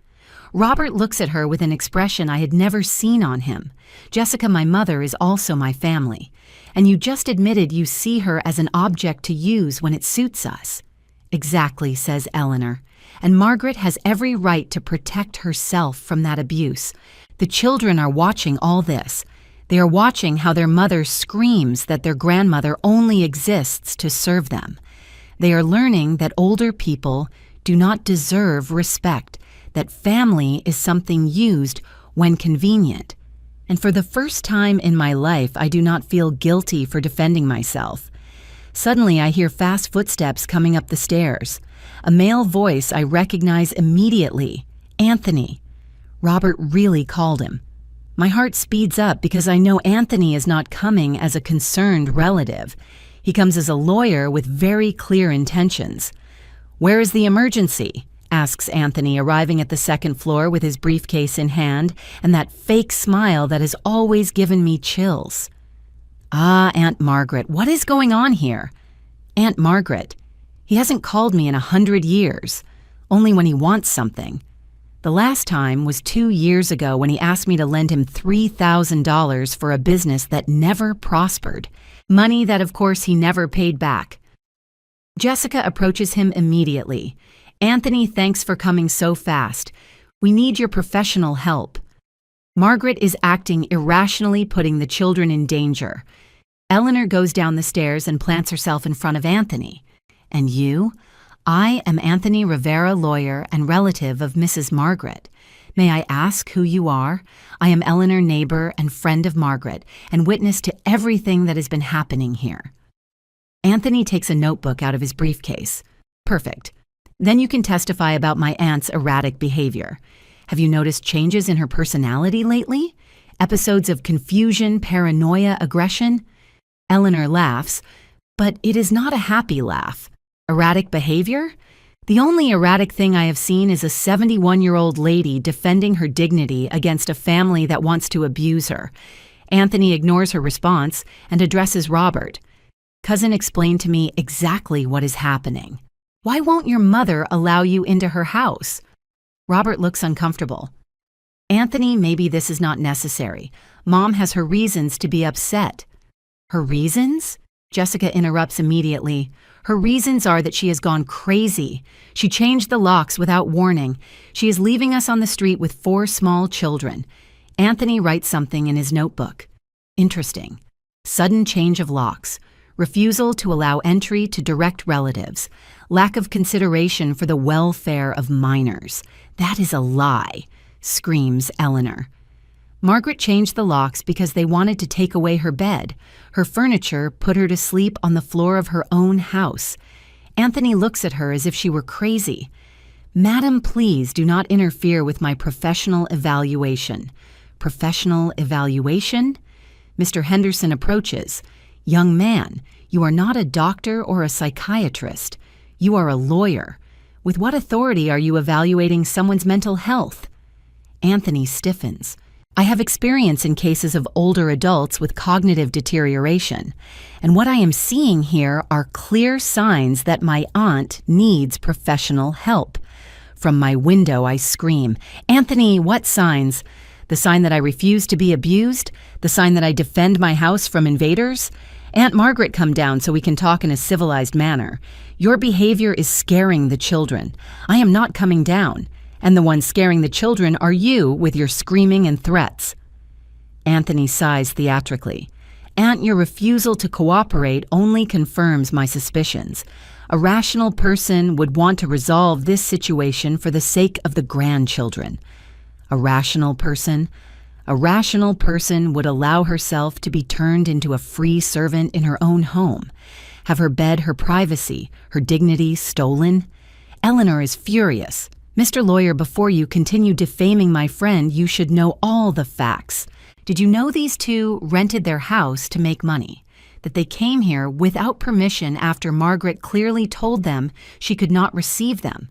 Robert looks at her with an expression I had never seen on him. Jessica, my mother, is also my family. And you just admitted you see her as an object to use when it suits us. Exactly, says Eleanor. And Margaret has every right to protect herself from that abuse. The children are watching all this. They are watching how their mother screams that their grandmother only exists to serve them. They are learning that older people do not deserve respect, that family is something used when convenient. And for the first time in my life, I do not feel guilty for defending myself. Suddenly, I hear fast footsteps coming up the stairs. A male voice I recognize immediately. Anthony. Robert really called him. My heart speeds up because I know Anthony is not coming as a concerned relative. He comes as a lawyer with very clear intentions. Where is the emergency? Asks Anthony, arriving at the second floor with his briefcase in hand and that fake smile that has always given me chills. Ah, Aunt Margaret, what is going on here? Aunt Margaret. He hasn't called me in 100 years, only when he wants something. The last time was 2 years ago when he asked me to lend him $3,000 for a business that never prospered. Money that, of course, he never paid back. Jessica approaches him immediately. Anthony, thanks for coming so fast. We need your professional help. Margaret is acting irrationally, putting the children in danger. Eleanor goes down the stairs and plants herself in front of Anthony. And you? I am Anthony Rivera, lawyer and relative of Mrs. Margaret. May I ask who you are? I am Eleanor, neighbor and friend of Margaret, and witness to everything that has been happening here. Anthony takes a notebook out of his briefcase. Perfect. Then you can testify about my aunt's erratic behavior. Have you noticed changes in her personality lately? Episodes of confusion, paranoia, aggression? Eleanor laughs, but it is not a happy laugh. Erratic behavior? The only erratic thing I have seen is a 71-year-old lady defending her dignity against a family that wants to abuse her. Anthony ignores her response and addresses Robert. Cousin, explain to me exactly what is happening. Why won't your mother allow you into her house? Robert looks uncomfortable. Anthony, maybe this is not necessary. Mom has her reasons to be upset. Her reasons? Jessica interrupts immediately. Her reasons are that she has gone crazy. She changed the locks without warning. She is leaving us on the street with 4 small children. Anthony writes something in his notebook. Interesting. Sudden change of locks. Refusal to allow entry to direct relatives. Lack of consideration for the welfare of minors. That is a lie, screams Eleanor. Margaret changed the locks because they wanted to take away her bed. Her furniture put her to sleep on the floor of her own house. Anthony looks at her as if she were crazy. Madam, please do not interfere with my professional evaluation. Professional evaluation? Mr. Henderson approaches. Young man, you are not a doctor or a psychiatrist. You are a lawyer. With what authority are you evaluating someone's mental health? Anthony stiffens. I have experience in cases of older adults with cognitive deterioration, and what I am seeing here are clear signs that my aunt needs professional help. From my window, I scream, Anthony, what signs? The sign that I refuse to be abused? The sign that I defend my house from invaders? Aunt Margaret, come down so we can talk in a civilized manner. Your behavior is scaring the children. I am not coming down. And the ones scaring the children are you with your screaming and threats. Anthony sighs theatrically. Aunt, your refusal to cooperate only confirms my suspicions. A rational person would want to resolve this situation for the sake of the grandchildren. A rational person? A rational person would allow herself to be turned into a free servant in her own home, have her bed, her privacy, her dignity stolen? Eleanor is furious. Mr. Lawyer, before you continue defaming my friend, you should know all the facts. Did you know these two rented their house to make money? That they came here without permission after Margaret clearly told them she could not receive them?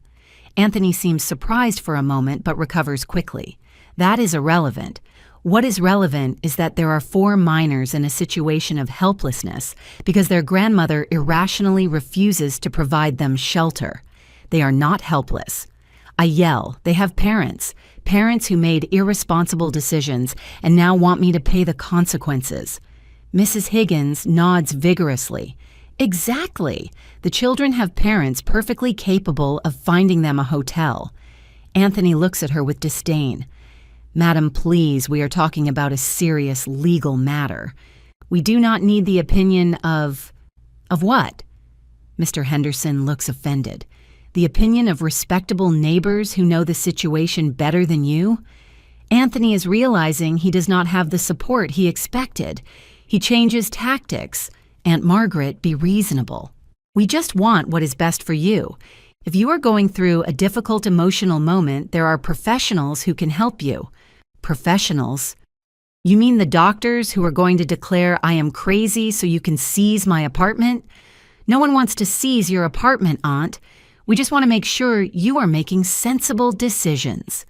Anthony seems surprised for a moment but recovers quickly. That is irrelevant. What is relevant is that there are 4 minors in a situation of helplessness because their grandmother irrationally refuses to provide them shelter. They are not helpless. I yell, they have parents who made irresponsible decisions and now want me to pay the consequences. Mrs. Higgins nods vigorously. Exactly. The children have parents perfectly capable of finding them a hotel. Anthony looks at her with disdain. Madam, please, we are talking about a serious legal matter. We do not need the opinion of what? Mr. Henderson looks offended. The opinion of respectable neighbors who know the situation better than you? Anthony is realizing he does not have the support he expected. He changes tactics. Aunt Margaret, be reasonable. We just want what is best for you. If you are going through a difficult emotional moment, there are professionals who can help you. Professionals? You mean the doctors who are going to declare I am crazy so you can seize my apartment? No one wants to seize your apartment, Aunt. We just want to make sure you are making sensible decisions.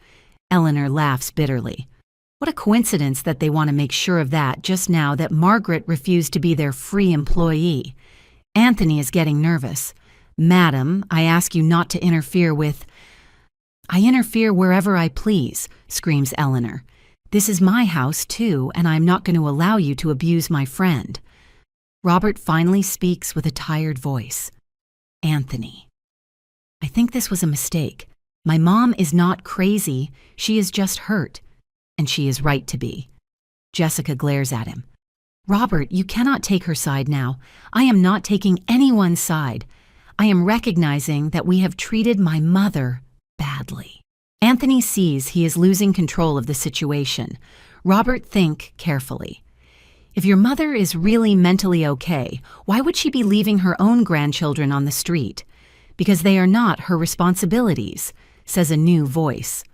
Eleanor laughs bitterly. What a coincidence that they want to make sure of that just now that Margaret refused to be their free employee. Anthony is getting nervous. Madam, I ask you not to interfere with... I interfere wherever I please, screams Eleanor. This is my house, too, and I am not going to allow you to abuse my friend. Robert finally speaks with a tired voice. Anthony. I think this was a mistake. My mom is not crazy. She is just hurt. And she is right to be. Jessica glares at him. Robert, you cannot take her side now. I am not taking anyone's side. I am recognizing that we have treated my mother badly. Anthony sees he is losing control of the situation. Robert, think carefully. If your mother is really mentally okay, why would she be leaving her own grandchildren on the street? Because they are not her responsibilities, says a new voice.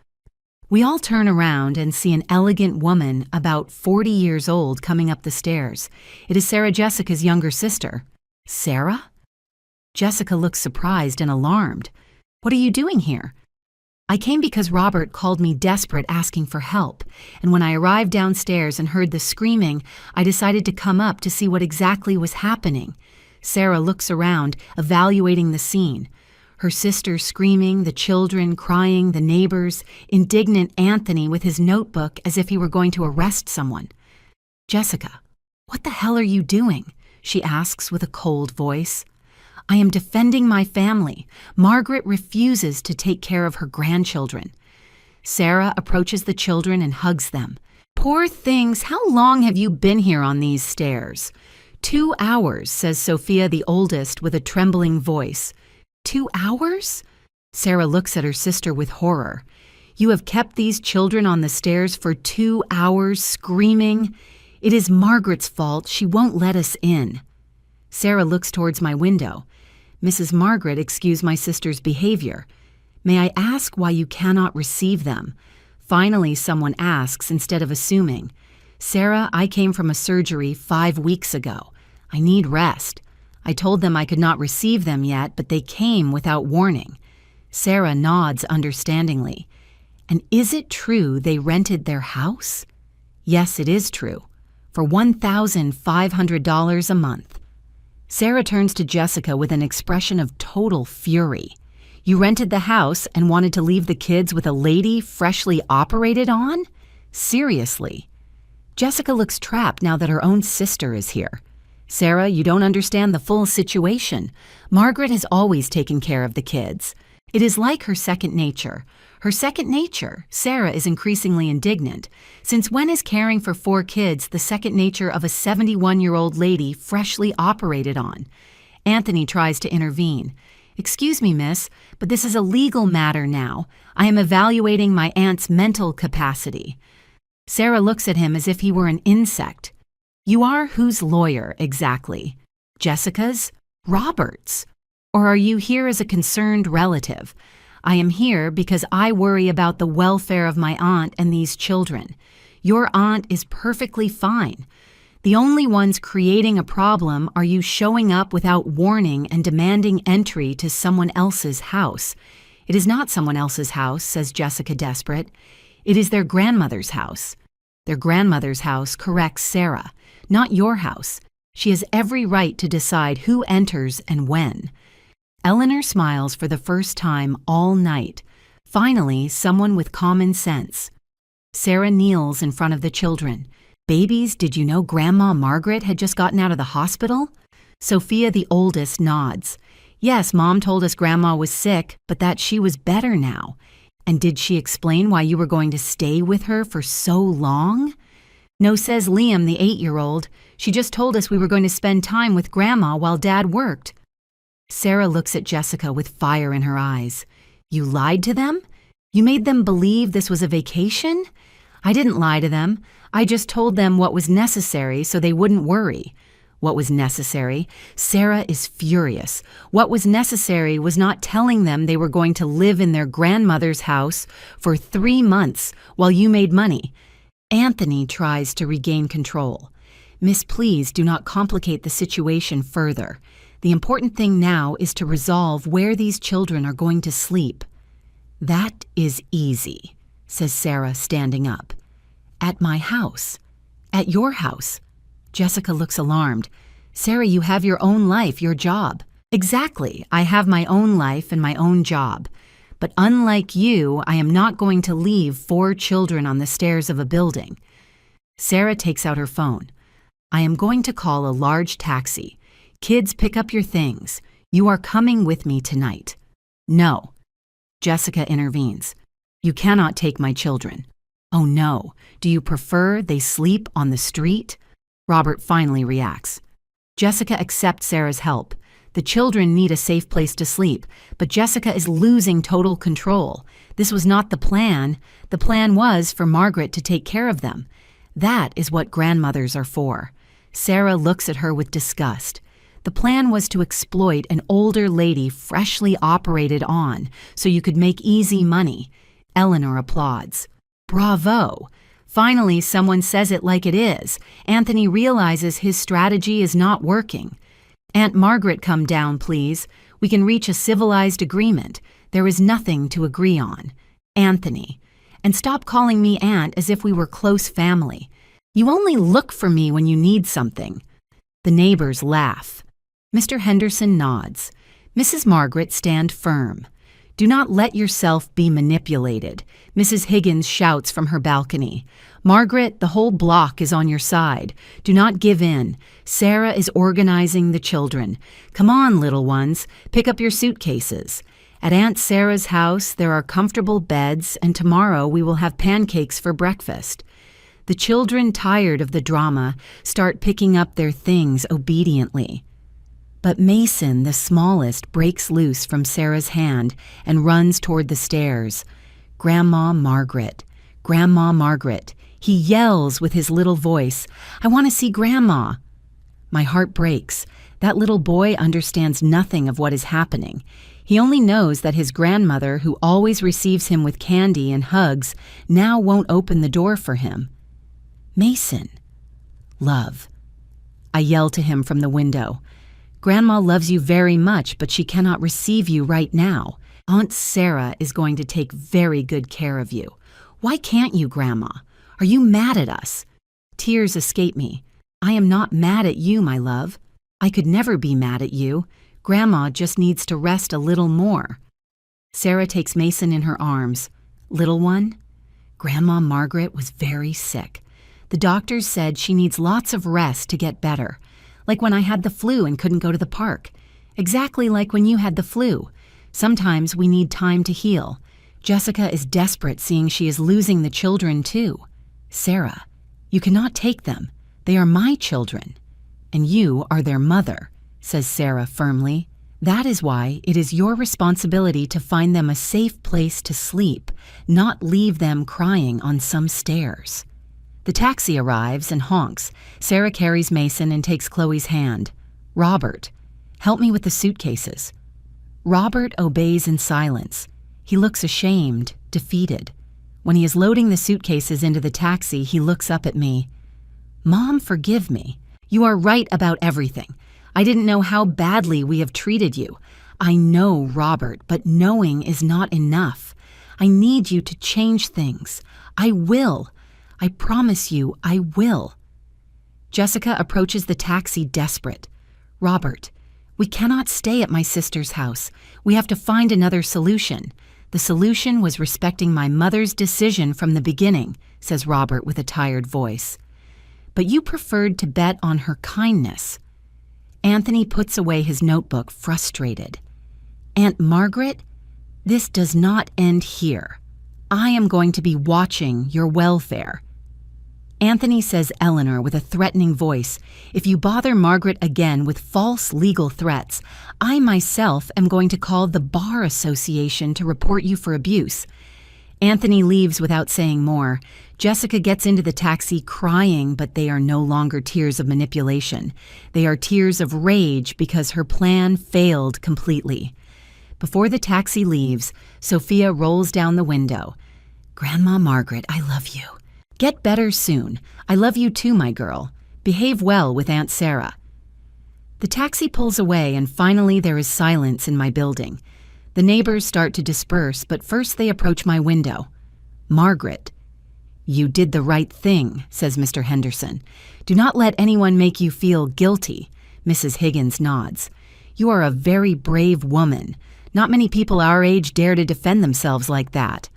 We all turn around and see an elegant woman about 40 years old coming up the stairs. It is Sarah Jessica's younger sister. Sarah? Jessica looks surprised and alarmed. What are you doing here? I came because Robert called me desperate asking for help, and when I arrived downstairs and heard the screaming, I decided to come up to see what exactly was happening. Sarah looks around, evaluating the scene. Her sister screaming, the children crying, the neighbors, indignant Anthony with his notebook as if he were going to arrest someone. Jessica, what the hell are you doing? She asks with a cold voice. I am defending my family. Margaret refuses to take care of her grandchildren. Sarah approaches the children and hugs them. Poor things, how long have you been here on these stairs? 2 hours, says Sophia the oldest with a trembling voice. 2 hours? Sarah looks at her sister with horror. You have kept these children on the stairs for 2 hours, screaming. It is Margaret's fault. She won't let us in. Sarah looks towards my window. Mrs. Margaret, excuse my sister's behavior. May I ask why you cannot receive them? Finally, someone asks instead of assuming. Sarah, I came from a surgery 5 weeks ago. I need rest. I told them I could not receive them yet, but they came without warning. Sarah nods understandingly. And is it true they rented their house? Yes, it is true. For $1,500 a month. Sarah turns to Jessica with an expression of total fury. You rented the house and wanted to leave the kids with a lady freshly operated on? Seriously. Jessica looks trapped now that her own sister is here. Sarah, you don't understand the full situation. Margaret has always taken care of the kids. It is like her second nature. Her second nature, Sarah is increasingly indignant. Since when is caring for 4 kids the second nature of a 71-year-old lady freshly operated on? Anthony tries to intervene. Excuse me, miss, but this is a legal matter now. I am evaluating my aunt's mental capacity. Sarah looks at him as if he were an insect. You are whose lawyer, exactly? Jessica's? Robert's? Or are you here as a concerned relative? I am here because I worry about the welfare of my aunt and these children. Your aunt is perfectly fine. The only ones creating a problem are you showing up without warning and demanding entry to someone else's house. It is not someone else's house, says Jessica, desperate. It is their grandmother's house. Their grandmother's house corrects Sarah, not your house. She has every right to decide who enters and when. Eleanor smiles for the first time all night. Finally, someone with common sense. Sarah kneels in front of the children. Babies, did you know Grandma Margaret had just gotten out of the hospital? Sophia, the oldest, nods. Yes, Mom told us Grandma was sick, but that she was better now. And did she explain why you were going to stay with her for so long? No, says Liam, the 8-year-old. She just told us we were going to spend time with Grandma while Dad worked. Sarah looks at Jessica with fire in her eyes. You lied to them? You made them believe this was a vacation? I didn't lie to them. I just told them what was necessary so they wouldn't worry. What was necessary? Sarah is furious. What was necessary was not telling them they were going to live in their grandmother's house for 3 months while you made money. Anthony tries to regain control. Miss, please do not complicate the situation further. The important thing now is to resolve where these children are going to sleep. That is easy, says Sarah, standing up. At my house. At your house. Jessica looks alarmed. Sarah, you have your own life, your job. Exactly, I have my own life and my own job. But unlike you, I am not going to leave 4 children on the stairs of a building. Sarah takes out her phone. I am going to call a large taxi. Kids, pick up your things. You are coming with me tonight. No. Jessica intervenes. You cannot take my children. Oh no. Do you prefer they sleep on the street? Robert finally reacts. Jessica accepts Sarah's help. The children need a safe place to sleep, but Jessica is losing total control. This was not the plan. The plan was for Margaret to take care of them. That is what grandmothers are for. Sarah looks at her with disgust. The plan was to exploit an older lady freshly operated on so you could make easy money. Eleanor applauds. Bravo! Finally, someone says it like it is. Anthony realizes his strategy is not working. Aunt Margaret, come down, please. We can reach a civilized agreement. There is nothing to agree on. Anthony. And stop calling me aunt as if we were close family. You only look for me when you need something. The neighbors laugh. Mr. Henderson nods. Mrs. Margaret, stand firm. Do not let yourself be manipulated. Mrs. Higgins shouts from her balcony. Margaret, the whole block is on your side. Do not give in. Sarah is organizing the children. Come on, little ones. Pick up your suitcases. At Aunt Sarah's house, there are comfortable beds, and tomorrow we will have pancakes for breakfast. The children, tired of the drama, start picking up their things obediently. But Mason, the smallest, breaks loose from Sarah's hand and runs toward the stairs. Grandma Margaret, Grandma Margaret. He yells with his little voice, "I want to see Grandma." My heart breaks. That little boy understands nothing of what is happening. He only knows that his grandmother, who always receives him with candy and hugs, now won't open the door for him. "Mason." "Love." I yell to him from the window. "Grandma loves you very much, but she cannot receive you right now. Aunt Sarah is going to take very good care of you. Why can't you, Grandma? Are you mad at us?" Tears escape me. "I am not mad at you, my love. I could never be mad at you. Grandma just needs to rest a little more." Sarah takes Mason in her arms. "Little one, Grandma Margaret was very sick. The doctors said she needs lots of rest to get better. Like when I had the flu and couldn't go to the park. Exactly like when you had the flu. Sometimes we need time to heal. Jessica is desperate seeing she is losing the children too. Sarah, you cannot take them. They are my children. And you are their mother," says Sarah firmly. "That is why it is your responsibility to find them a safe place to sleep, not leave them crying on some stairs." The taxi arrives and honks. Sarah carries Mason and takes Chloe's hand. "Robert, help me with the suitcases." Robert obeys in silence. He looks ashamed, defeated. When he is loading the suitcases into the taxi, he looks up at me. "Mom, forgive me. You are right about everything. I didn't know how badly we have treated you. I know, Robert, but knowing is not enough. I need you to change things. I will. I promise you, I will." Jessica approaches the taxi desperate. "Robert, we cannot stay at my sister's house. We have to find another solution. The solution was respecting my mother's decision from the beginning," says Robert with a tired voice. "But you preferred to bet on her kindness." Anthony puts away his notebook, frustrated. "Aunt Margaret, this does not end here. I am going to be watching your welfare." Anthony says Eleanor with a threatening voice, "If you bother Margaret again with false legal threats, I myself am going to call the Bar Association to report you for abuse." Anthony leaves without saying more. Jessica gets into the taxi crying, but they are no longer tears of manipulation. They are tears of rage because her plan failed completely. Before the taxi leaves, Sophia rolls down the window. "Grandma Margaret, I love you. Get better soon. I love you too, my girl. Behave well with Aunt Sarah." The taxi pulls away, and finally there is silence in my building. The neighbors start to disperse, but first they approach my window. "Margaret." "You did the right thing," says Mr. Henderson. "Do not let anyone make you feel guilty." Mrs. Higgins nods. "You are a very brave woman. Not many people our age dare to defend themselves like that."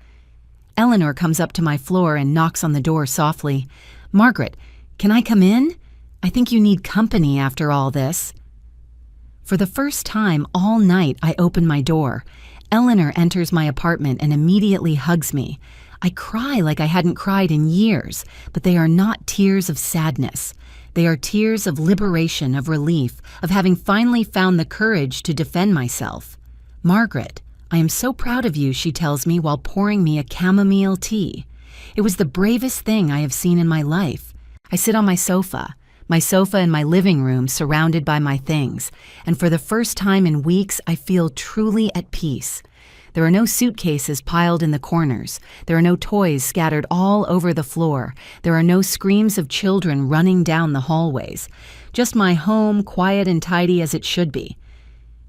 Eleanor comes up to my floor and knocks on the door softly. "Margaret, can I come in? I think you need company after all this." For the first time all night, I open my door. Eleanor enters my apartment and immediately hugs me. I cry like I hadn't cried in years, but they are not tears of sadness. They are tears of liberation, of relief, of having finally found the courage to defend myself. "Margaret, I am so proud of you," she tells me while pouring me a chamomile tea. It was the bravest thing I have seen in my life. I sit on my sofa in my living room surrounded by my things, and for the first time in weeks I feel truly at peace. There are no suitcases piled in the corners. There are no toys scattered all over the floor. There are no screams of children running down the hallways. Just my home, quiet and tidy as it should be.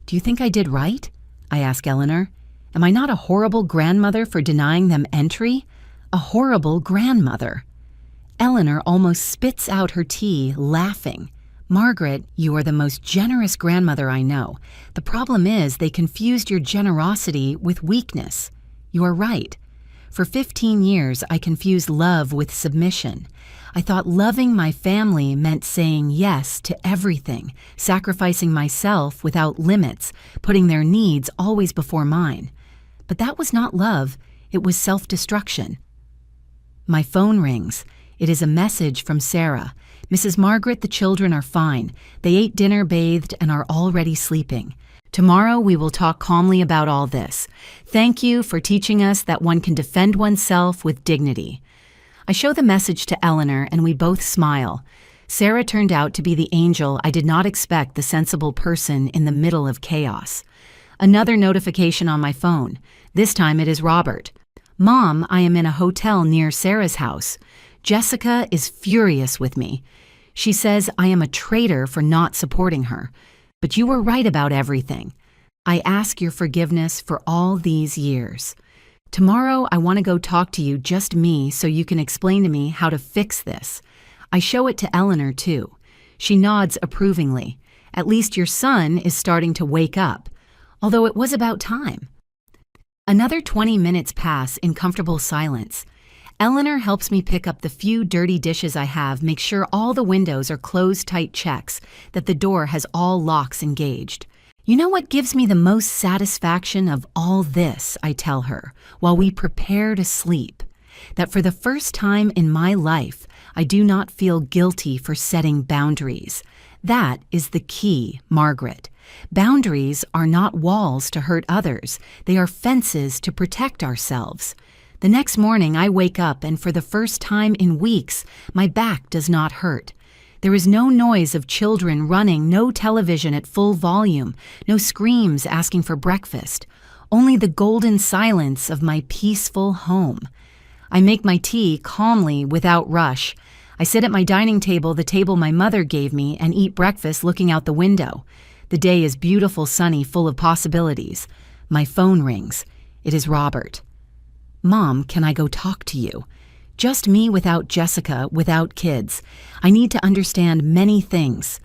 "Do you think I did right?" I ask Eleanor. "Am I not a horrible grandmother for denying them entry? A horrible grandmother." Eleanor almost spits out her tea, laughing. "Margaret, you are the most generous grandmother I know. The problem is they confused your generosity with weakness. You are right. For 15 years, I confused love with submission. I thought loving my family meant saying yes to everything, sacrificing myself without limits, putting their needs always before mine. But that was not love. It was self-destruction." My phone rings. It is a message from Sarah. Mrs. Margaret, the children are fine. They ate dinner, bathed, and are already sleeping. Tomorrow we will talk calmly about all this. Thank you for teaching us that one can defend oneself with dignity. I show the message to Eleanor and we both smile. Sarah turned out to be the angel I did not expect, the sensible person in the middle of chaos. Another notification on my phone. This time it is Robert. Mom, I am in a hotel near Sarah's house. Jessica is furious with me. She says I am a traitor for not supporting her. But you were right about everything. I ask your forgiveness for all these years. Tomorrow I want to go talk to you, just me, so you can explain to me how to fix this. I show it to Eleanor too. She nods approvingly. At least your son is starting to wake up. Although it was about time. Another 20 minutes pass in comfortable silence. Eleanor helps me pick up the few dirty dishes I have, make sure all the windows are closed tight, checks that the door has all locks engaged. You know what gives me the most satisfaction of all this, I tell her, while we prepare to sleep? That for the first time in my life, I do not feel guilty for setting boundaries. That is the key, Margaret. Boundaries are not walls to hurt others. They are fences to protect ourselves. The next morning, I wake up and for the first time in weeks, my back does not hurt. There is no noise of children running, no television at full volume, no screams asking for breakfast. Only the golden silence of my peaceful home. I make my tea calmly without rush. I sit at my dining table, the table my mother gave me, and eat breakfast looking out the window. The day is beautiful, sunny, full of possibilities. My phone rings. It is Robert. Mom, can I go talk to you? Just me without Jessica, without kids. I need to understand many things.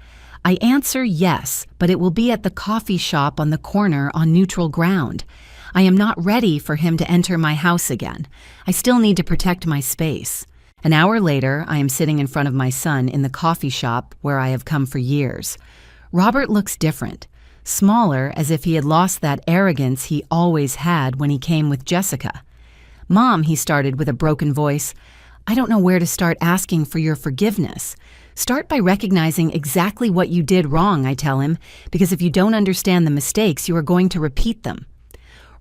I answer yes, but it will be at the coffee shop on the corner on neutral ground. I am not ready for him to enter my house again. I still need to protect my space. An hour later, I am sitting in front of my son in the coffee shop where I have come for years. Robert looks different, smaller, as if he had lost that arrogance he always had when he came with Jessica. Mom, he started with a broken voice, I don't know where to start asking for your forgiveness. Start by recognizing exactly what you did wrong, I tell him, because if you don't understand the mistakes, you are going to repeat them.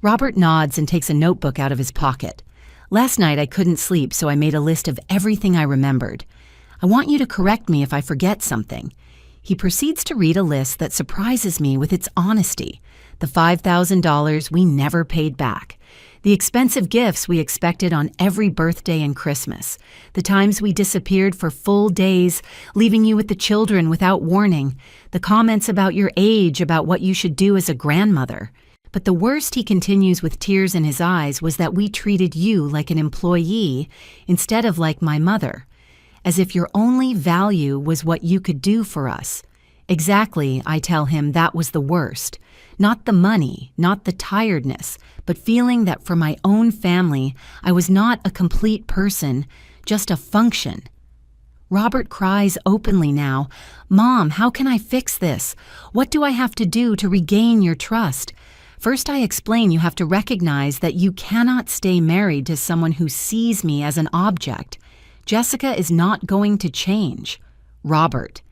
Robert nods and takes a notebook out of his pocket. Last night I couldn't sleep, so I made a list of everything I remembered. I want you to correct me if I forget something. He proceeds to read a list that surprises me with its honesty. The $5,000 we never paid back. The expensive gifts we expected on every birthday and Christmas. The times we disappeared for full days, leaving you with the children without warning. The comments about your age, about what you should do as a grandmother. But the worst, he continues with tears in his eyes, was that we treated you like an employee instead of like my mother. As if your only value was what you could do for us. Exactly, I tell him, that was the worst. Not the money, not the tiredness, but feeling that for my own family, I was not a complete person, just a function. Robert cries openly now, Mom, how can I fix this? What do I have to do to regain your trust? First, I explain you have to recognize that you cannot stay married to someone who sees me as an object. Jessica is not going to change. Robert.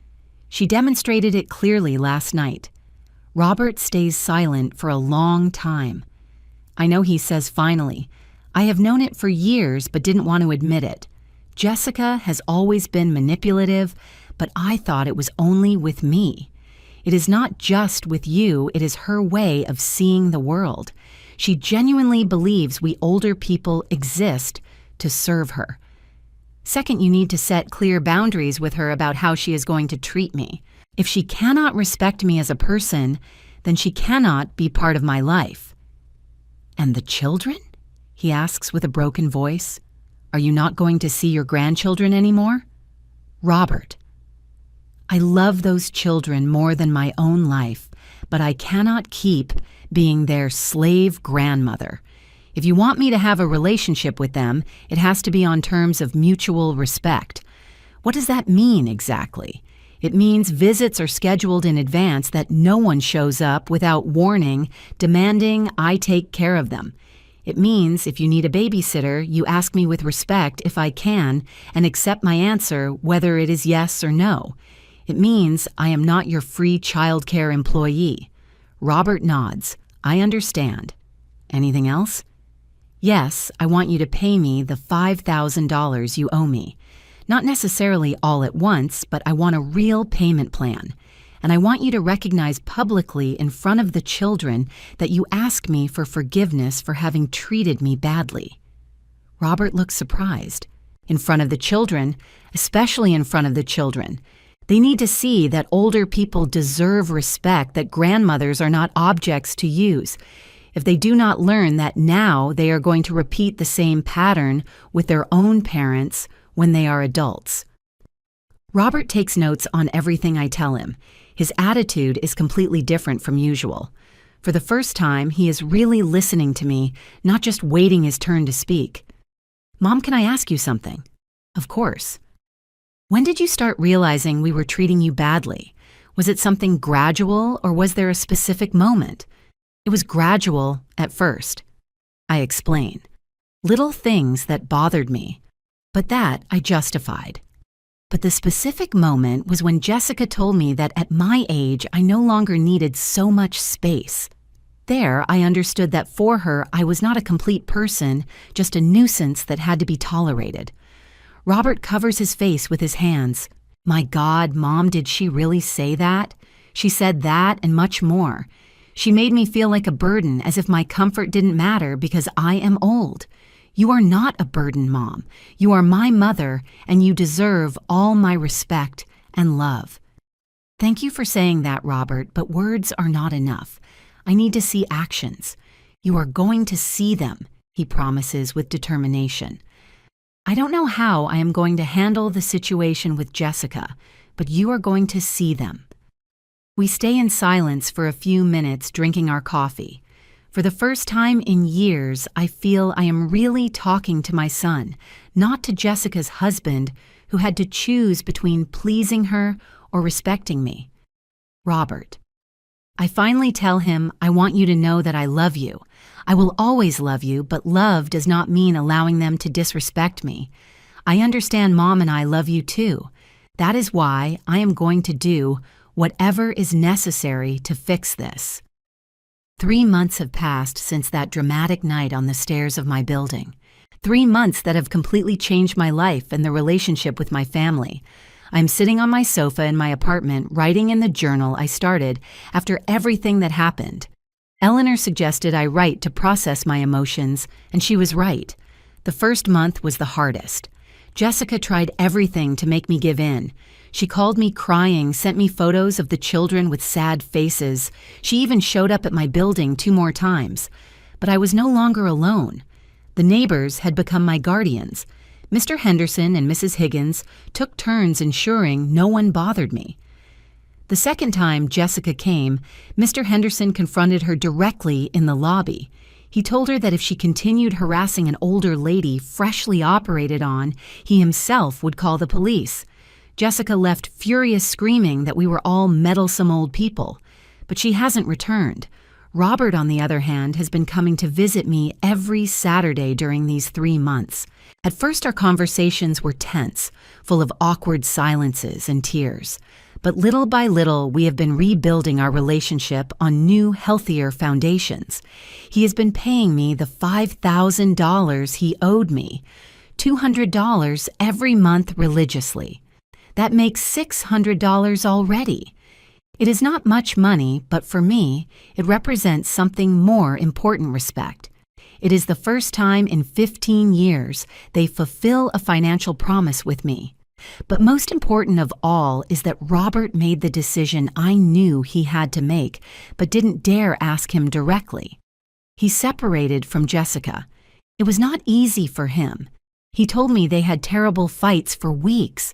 She demonstrated it clearly last night. Robert stays silent for a long time. I know he says finally, I have known it for years but didn't want to admit it. Jessica has always been manipulative, but I thought it was only with me. It is not just with you, it is her way of seeing the world. She genuinely believes we older people exist to serve her. Second, you need to set clear boundaries with her about how she is going to treat me. If she cannot respect me as a person, then she cannot be part of my life. And the children? He asks with a broken voice. Are you not going to see your grandchildren anymore? Robert. I love those children more than my own life, but I cannot keep being their slave grandmother. If you want me to have a relationship with them, it has to be on terms of mutual respect. What does that mean exactly? It means visits are scheduled in advance, that no one shows up without warning, demanding I take care of them. It means if you need a babysitter, you ask me with respect if I can and accept my answer whether it is yes or no. It means I am not your free childcare employee. Robert nods. I understand. Anything else? Yes, I want you to pay me the $5,000 you owe me. Not necessarily all at once, but I want a real payment plan. And I want you to recognize publicly in front of the children that you ask me for forgiveness for having treated me badly. Robert looks surprised. In front of the children, especially in front of the children. They need to see that older people deserve respect, that grandmothers are not objects to use. If they do not learn that now they are going to repeat the same pattern with their own parents when they are adults. Robert takes notes on everything I tell him. His attitude is completely different from usual. For the first time, he is really listening to me, not just waiting his turn to speak. Mom, can I ask you something? Of course. When did you start realizing we were treating you badly? Was it something gradual or was there a specific moment? It was gradual at first. I explain. Little things that bothered me, but that I justified. But the specific moment was when Jessica told me that at my age I no longer needed so much space. There, I understood that for her I was not a complete person, just a nuisance that had to be tolerated. Robert covers his face with his hands. My God, Mom, did she really say that? She said that and much more. She made me feel like a burden, as if my comfort didn't matter because I am old. You are not a burden, Mom. You are my mother, and you deserve all my respect and love. Thank you for saying that, Robert, but words are not enough. I need to see actions. You are going to see them, he promises with determination. I don't know how I am going to handle the situation with Jessica, but you are going to see them. We stay in silence for a few minutes drinking our coffee. For the first time in years, I feel I am really talking to my son, not to Jessica's husband, who had to choose between pleasing her or respecting me. Robert. I finally tell him, I want you to know that I love you. I will always love you, but love does not mean allowing them to disrespect me. I understand Mom and I love you too. That is why I am going to do whatever is necessary to fix this. 3 months have passed since that dramatic night on the stairs of my building. 3 months that have completely changed my life and the relationship with my family. I'm sitting on my sofa in my apartment writing in the journal I started after everything that happened. Eleanor suggested I write to process my emotions, and she was right. The first month was the hardest. Jessica tried everything to make me give in. She called me crying, sent me photos of the children with sad faces. She even showed up at my building 2 more times. But I was no longer alone. The neighbors had become my guardians. Mr. Henderson and Mrs. Higgins took turns ensuring no one bothered me. The second time Jessica came, Mr. Henderson confronted her directly in the lobby. He told her that if she continued harassing an older lady freshly operated on, he himself would call the police. Jessica left furious, screaming that we were all meddlesome old people. But she hasn't returned. Robert, on the other hand, has been coming to visit me every Saturday during these 3 months. At first, our conversations were tense, full of awkward silences and tears. But little by little, we have been rebuilding our relationship on new, healthier foundations. He has been paying me the $5,000 he owed me, $200 every month religiously. That makes $600 already. It is not much money, but for me, it represents something more important respect. It is the first time in 15 years they fulfill a financial promise with me. But most important of all is that Robert made the decision I knew he had to make, but didn't dare ask him directly. He separated from Jessica. It was not easy for him. He told me they had terrible fights for weeks.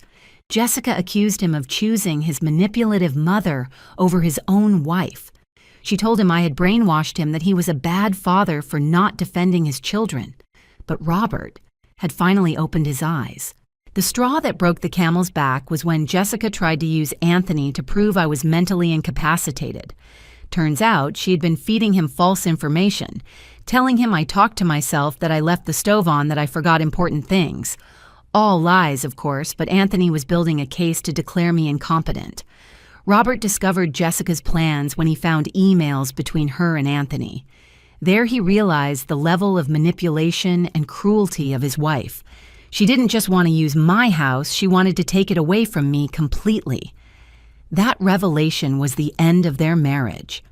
Jessica accused him of choosing his manipulative mother over his own wife. She told him I had brainwashed him that he was a bad father for not defending his children. But Robert had finally opened his eyes. The straw that broke the camel's back was when Jessica tried to use Anthony to prove I was mentally incapacitated. Turns out she had been feeding him false information, telling him I talked to myself, that I left the stove on, that I forgot important things. All lies, of course, but Anthony was building a case to declare me incompetent. Robert discovered Jessica's plans when he found emails between her and Anthony. There he realized the level of manipulation and cruelty of his wife. She didn't just want to use my house, she wanted to take it away from me completely. That revelation was the end of their marriage.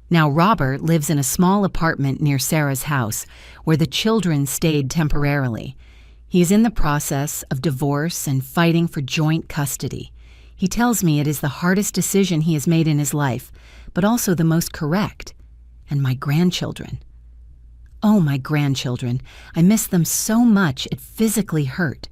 Now Robert lives in a small apartment near Sarah's house, where the children stayed temporarily. He is in the process of divorce and fighting for joint custody. He tells me it is the hardest decision he has made in his life, but also the most correct. And my grandchildren. Oh, my grandchildren. I miss them so much it physically hurt.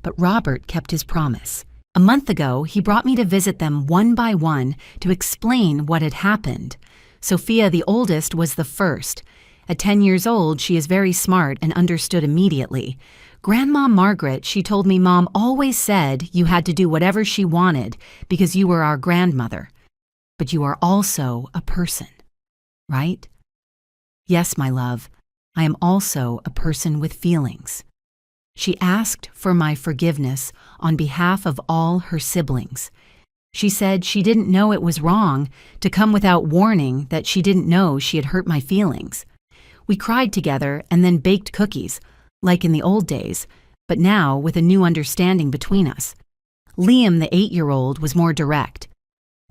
But Robert kept his promise. A month ago, he brought me to visit them one by one to explain what had happened. Sophia, the oldest, was the first. At 10 years old, she is very smart and understood immediately. Grandma Margaret, she told me, Mom always said you had to do whatever she wanted because you were our grandmother. But you are also a person, right? Yes, my love, I am also a person with feelings. She asked for my forgiveness on behalf of all her siblings. She said she didn't know it was wrong to come without warning, that she didn't know she had hurt my feelings. We cried together and then baked cookies, like in the old days, but now with a new understanding between us. Liam, the 8-year-old, was more direct.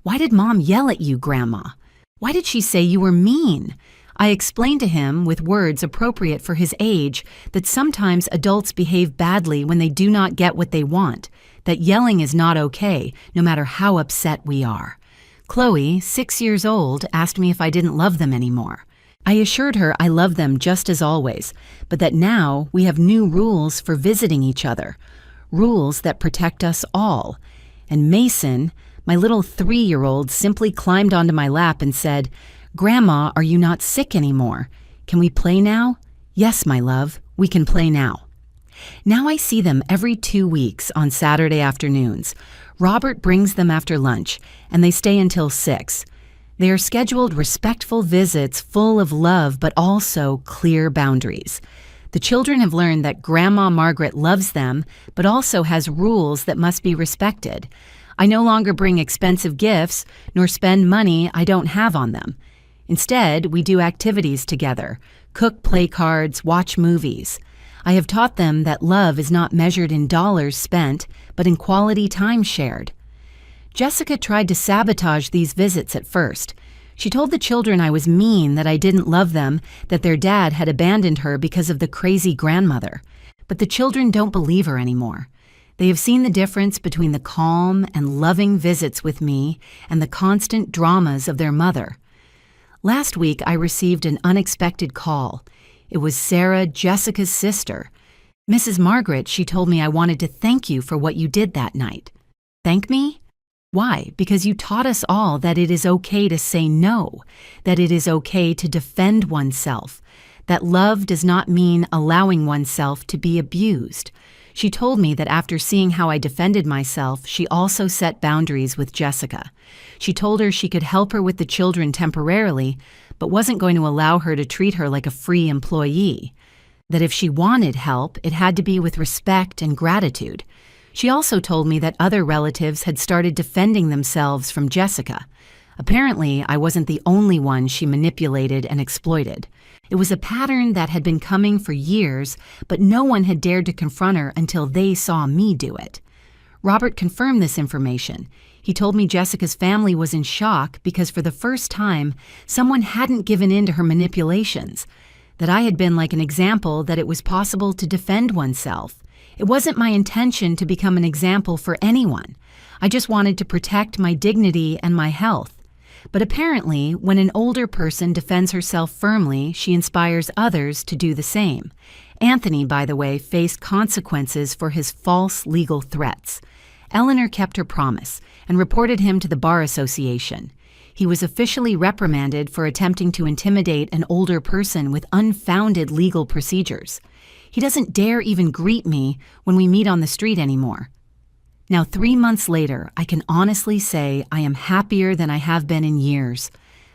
Why did Mom yell at you, Grandma? Why did she say you were mean? I explained to him, with words appropriate for his age, that sometimes adults behave badly when they do not get what they want, that yelling is not okay, no matter how upset we are. Chloe, 6 years old, asked me if I didn't love them anymore. I assured her I love them just as always, but that now we have new rules for visiting each other, rules that protect us all. And Mason, my little 3-year-old, simply climbed onto my lap and said, Grandma, are you not sick anymore? Can we play now? Yes, my love, we can play now. Now I see them every 2 weeks on Saturday afternoons. Robert brings them after lunch, and they stay until 6. They are scheduled respectful visits full of love but also clear boundaries. The children have learned that Grandma Margaret loves them but also has rules that must be respected. I no longer bring expensive gifts nor spend money I don't have on them. Instead, we do activities together, cook play cards, watch movies. I have taught them that love is not measured in dollars spent, but in quality time shared. Jessica tried to sabotage these visits at first. She told the children I was mean, that I didn't love them, that their dad had abandoned her because of the crazy grandmother. But the children don't believe her anymore. They have seen the difference between the calm and loving visits with me and the constant dramas of their mother. Last week, I received an unexpected call. It was Sarah, Jessica's sister. Mrs. Margaret, she told me I wanted to thank you for what you did that night. Thank me? Why? Because you taught us all that it is okay to say no, that it is okay to defend oneself, that love does not mean allowing oneself to be abused. She told me that after seeing how I defended myself, she also set boundaries with Jessica. She told her she could help her with the children temporarily, but wasn't going to allow her to treat her like a free employee. That if she wanted help, it had to be with respect and gratitude. She also told me that other relatives had started defending themselves from Jessica. Apparently, I wasn't the only one she manipulated and exploited. It was a pattern that had been coming for years, but no one had dared to confront her until they saw me do it. Robert confirmed this information. He told me Jessica's family was in shock because for the first time, someone hadn't given in to her manipulations, that I had been like an example that it was possible to defend oneself. It wasn't my intention to become an example for anyone. I just wanted to protect my dignity and my health. But apparently, when an older person defends herself firmly, she inspires others to do the same. Anthony, by the way, faced consequences for his false legal threats. Eleanor kept her promise and reported him to the Bar Association. He was officially reprimanded for attempting to intimidate an older person with unfounded legal procedures. He doesn't dare even greet me when we meet on the street anymore. Now, 3 months later, I can honestly say I am happier than I have been in years.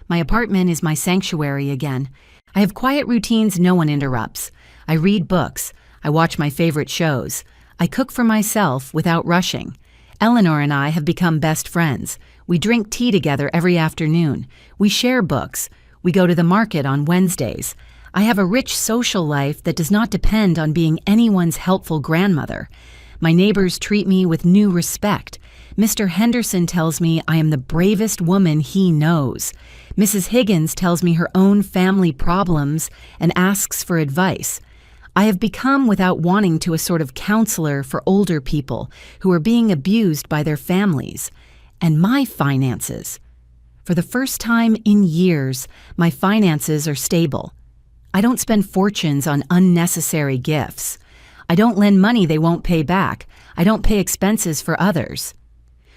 My apartment is my sanctuary again. I have quiet routines no one interrupts. I read books. I watch my favorite shows. I cook for myself without rushing. Eleanor and I have become best friends. We drink tea together every afternoon. We share books. We go to the market on Wednesdays. I have a rich social life that does not depend on being anyone's helpful grandmother. My neighbors treat me with new respect. Mr. Henderson tells me I am the bravest woman he knows. Mrs. Higgins tells me her own family problems and asks for advice. I have become, without wanting to, a sort of counselor for older people who are being abused by their families. And my finances. For the first time in years, my finances are stable. I don't spend fortunes on unnecessary gifts. I don't lend money they won't pay back. I don't pay expenses for others.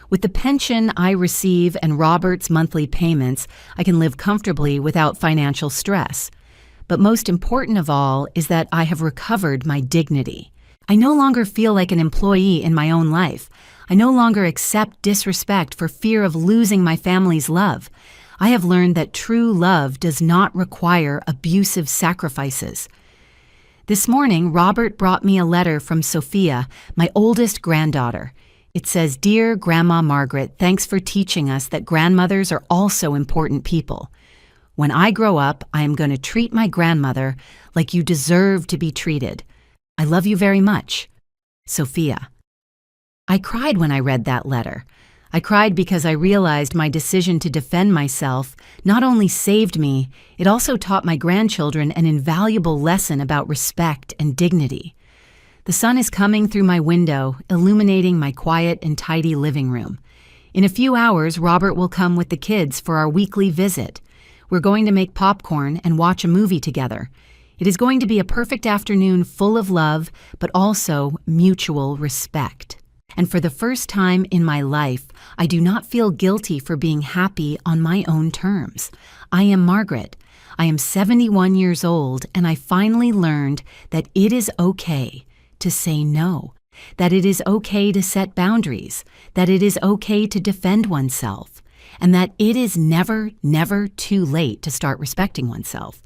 With the pension I receive and Robert's monthly payments, I can live comfortably without financial stress. But most important of all is that I have recovered my dignity. I no longer feel like an employee in my own life. I no longer accept disrespect for fear of losing my family's love. I have learned that true love does not require abusive sacrifices. This morning, Robert brought me a letter from Sophia, my oldest granddaughter. It says, "Dear Grandma Margaret, thanks for teaching us that grandmothers are also important people. When I grow up, I am going to treat my grandmother like you deserve to be treated. I love you very much. Sophia." I cried when I read that letter. I cried because I realized my decision to defend myself not only saved me, it also taught my grandchildren an invaluable lesson about respect and dignity. The sun is coming through my window, illuminating my quiet and tidy living room. In a few hours, Robert will come with the kids for our weekly visit. We're going to make popcorn and watch a movie together. It is going to be a perfect afternoon full of love, but also mutual respect. And for the first time in my life, I do not feel guilty for being happy on my own terms. I am Margaret. I am 71 years old, and I finally learned that it is okay to say no, that it is okay to set boundaries, that it is okay to defend oneself, and that it is never, never too late to start respecting oneself.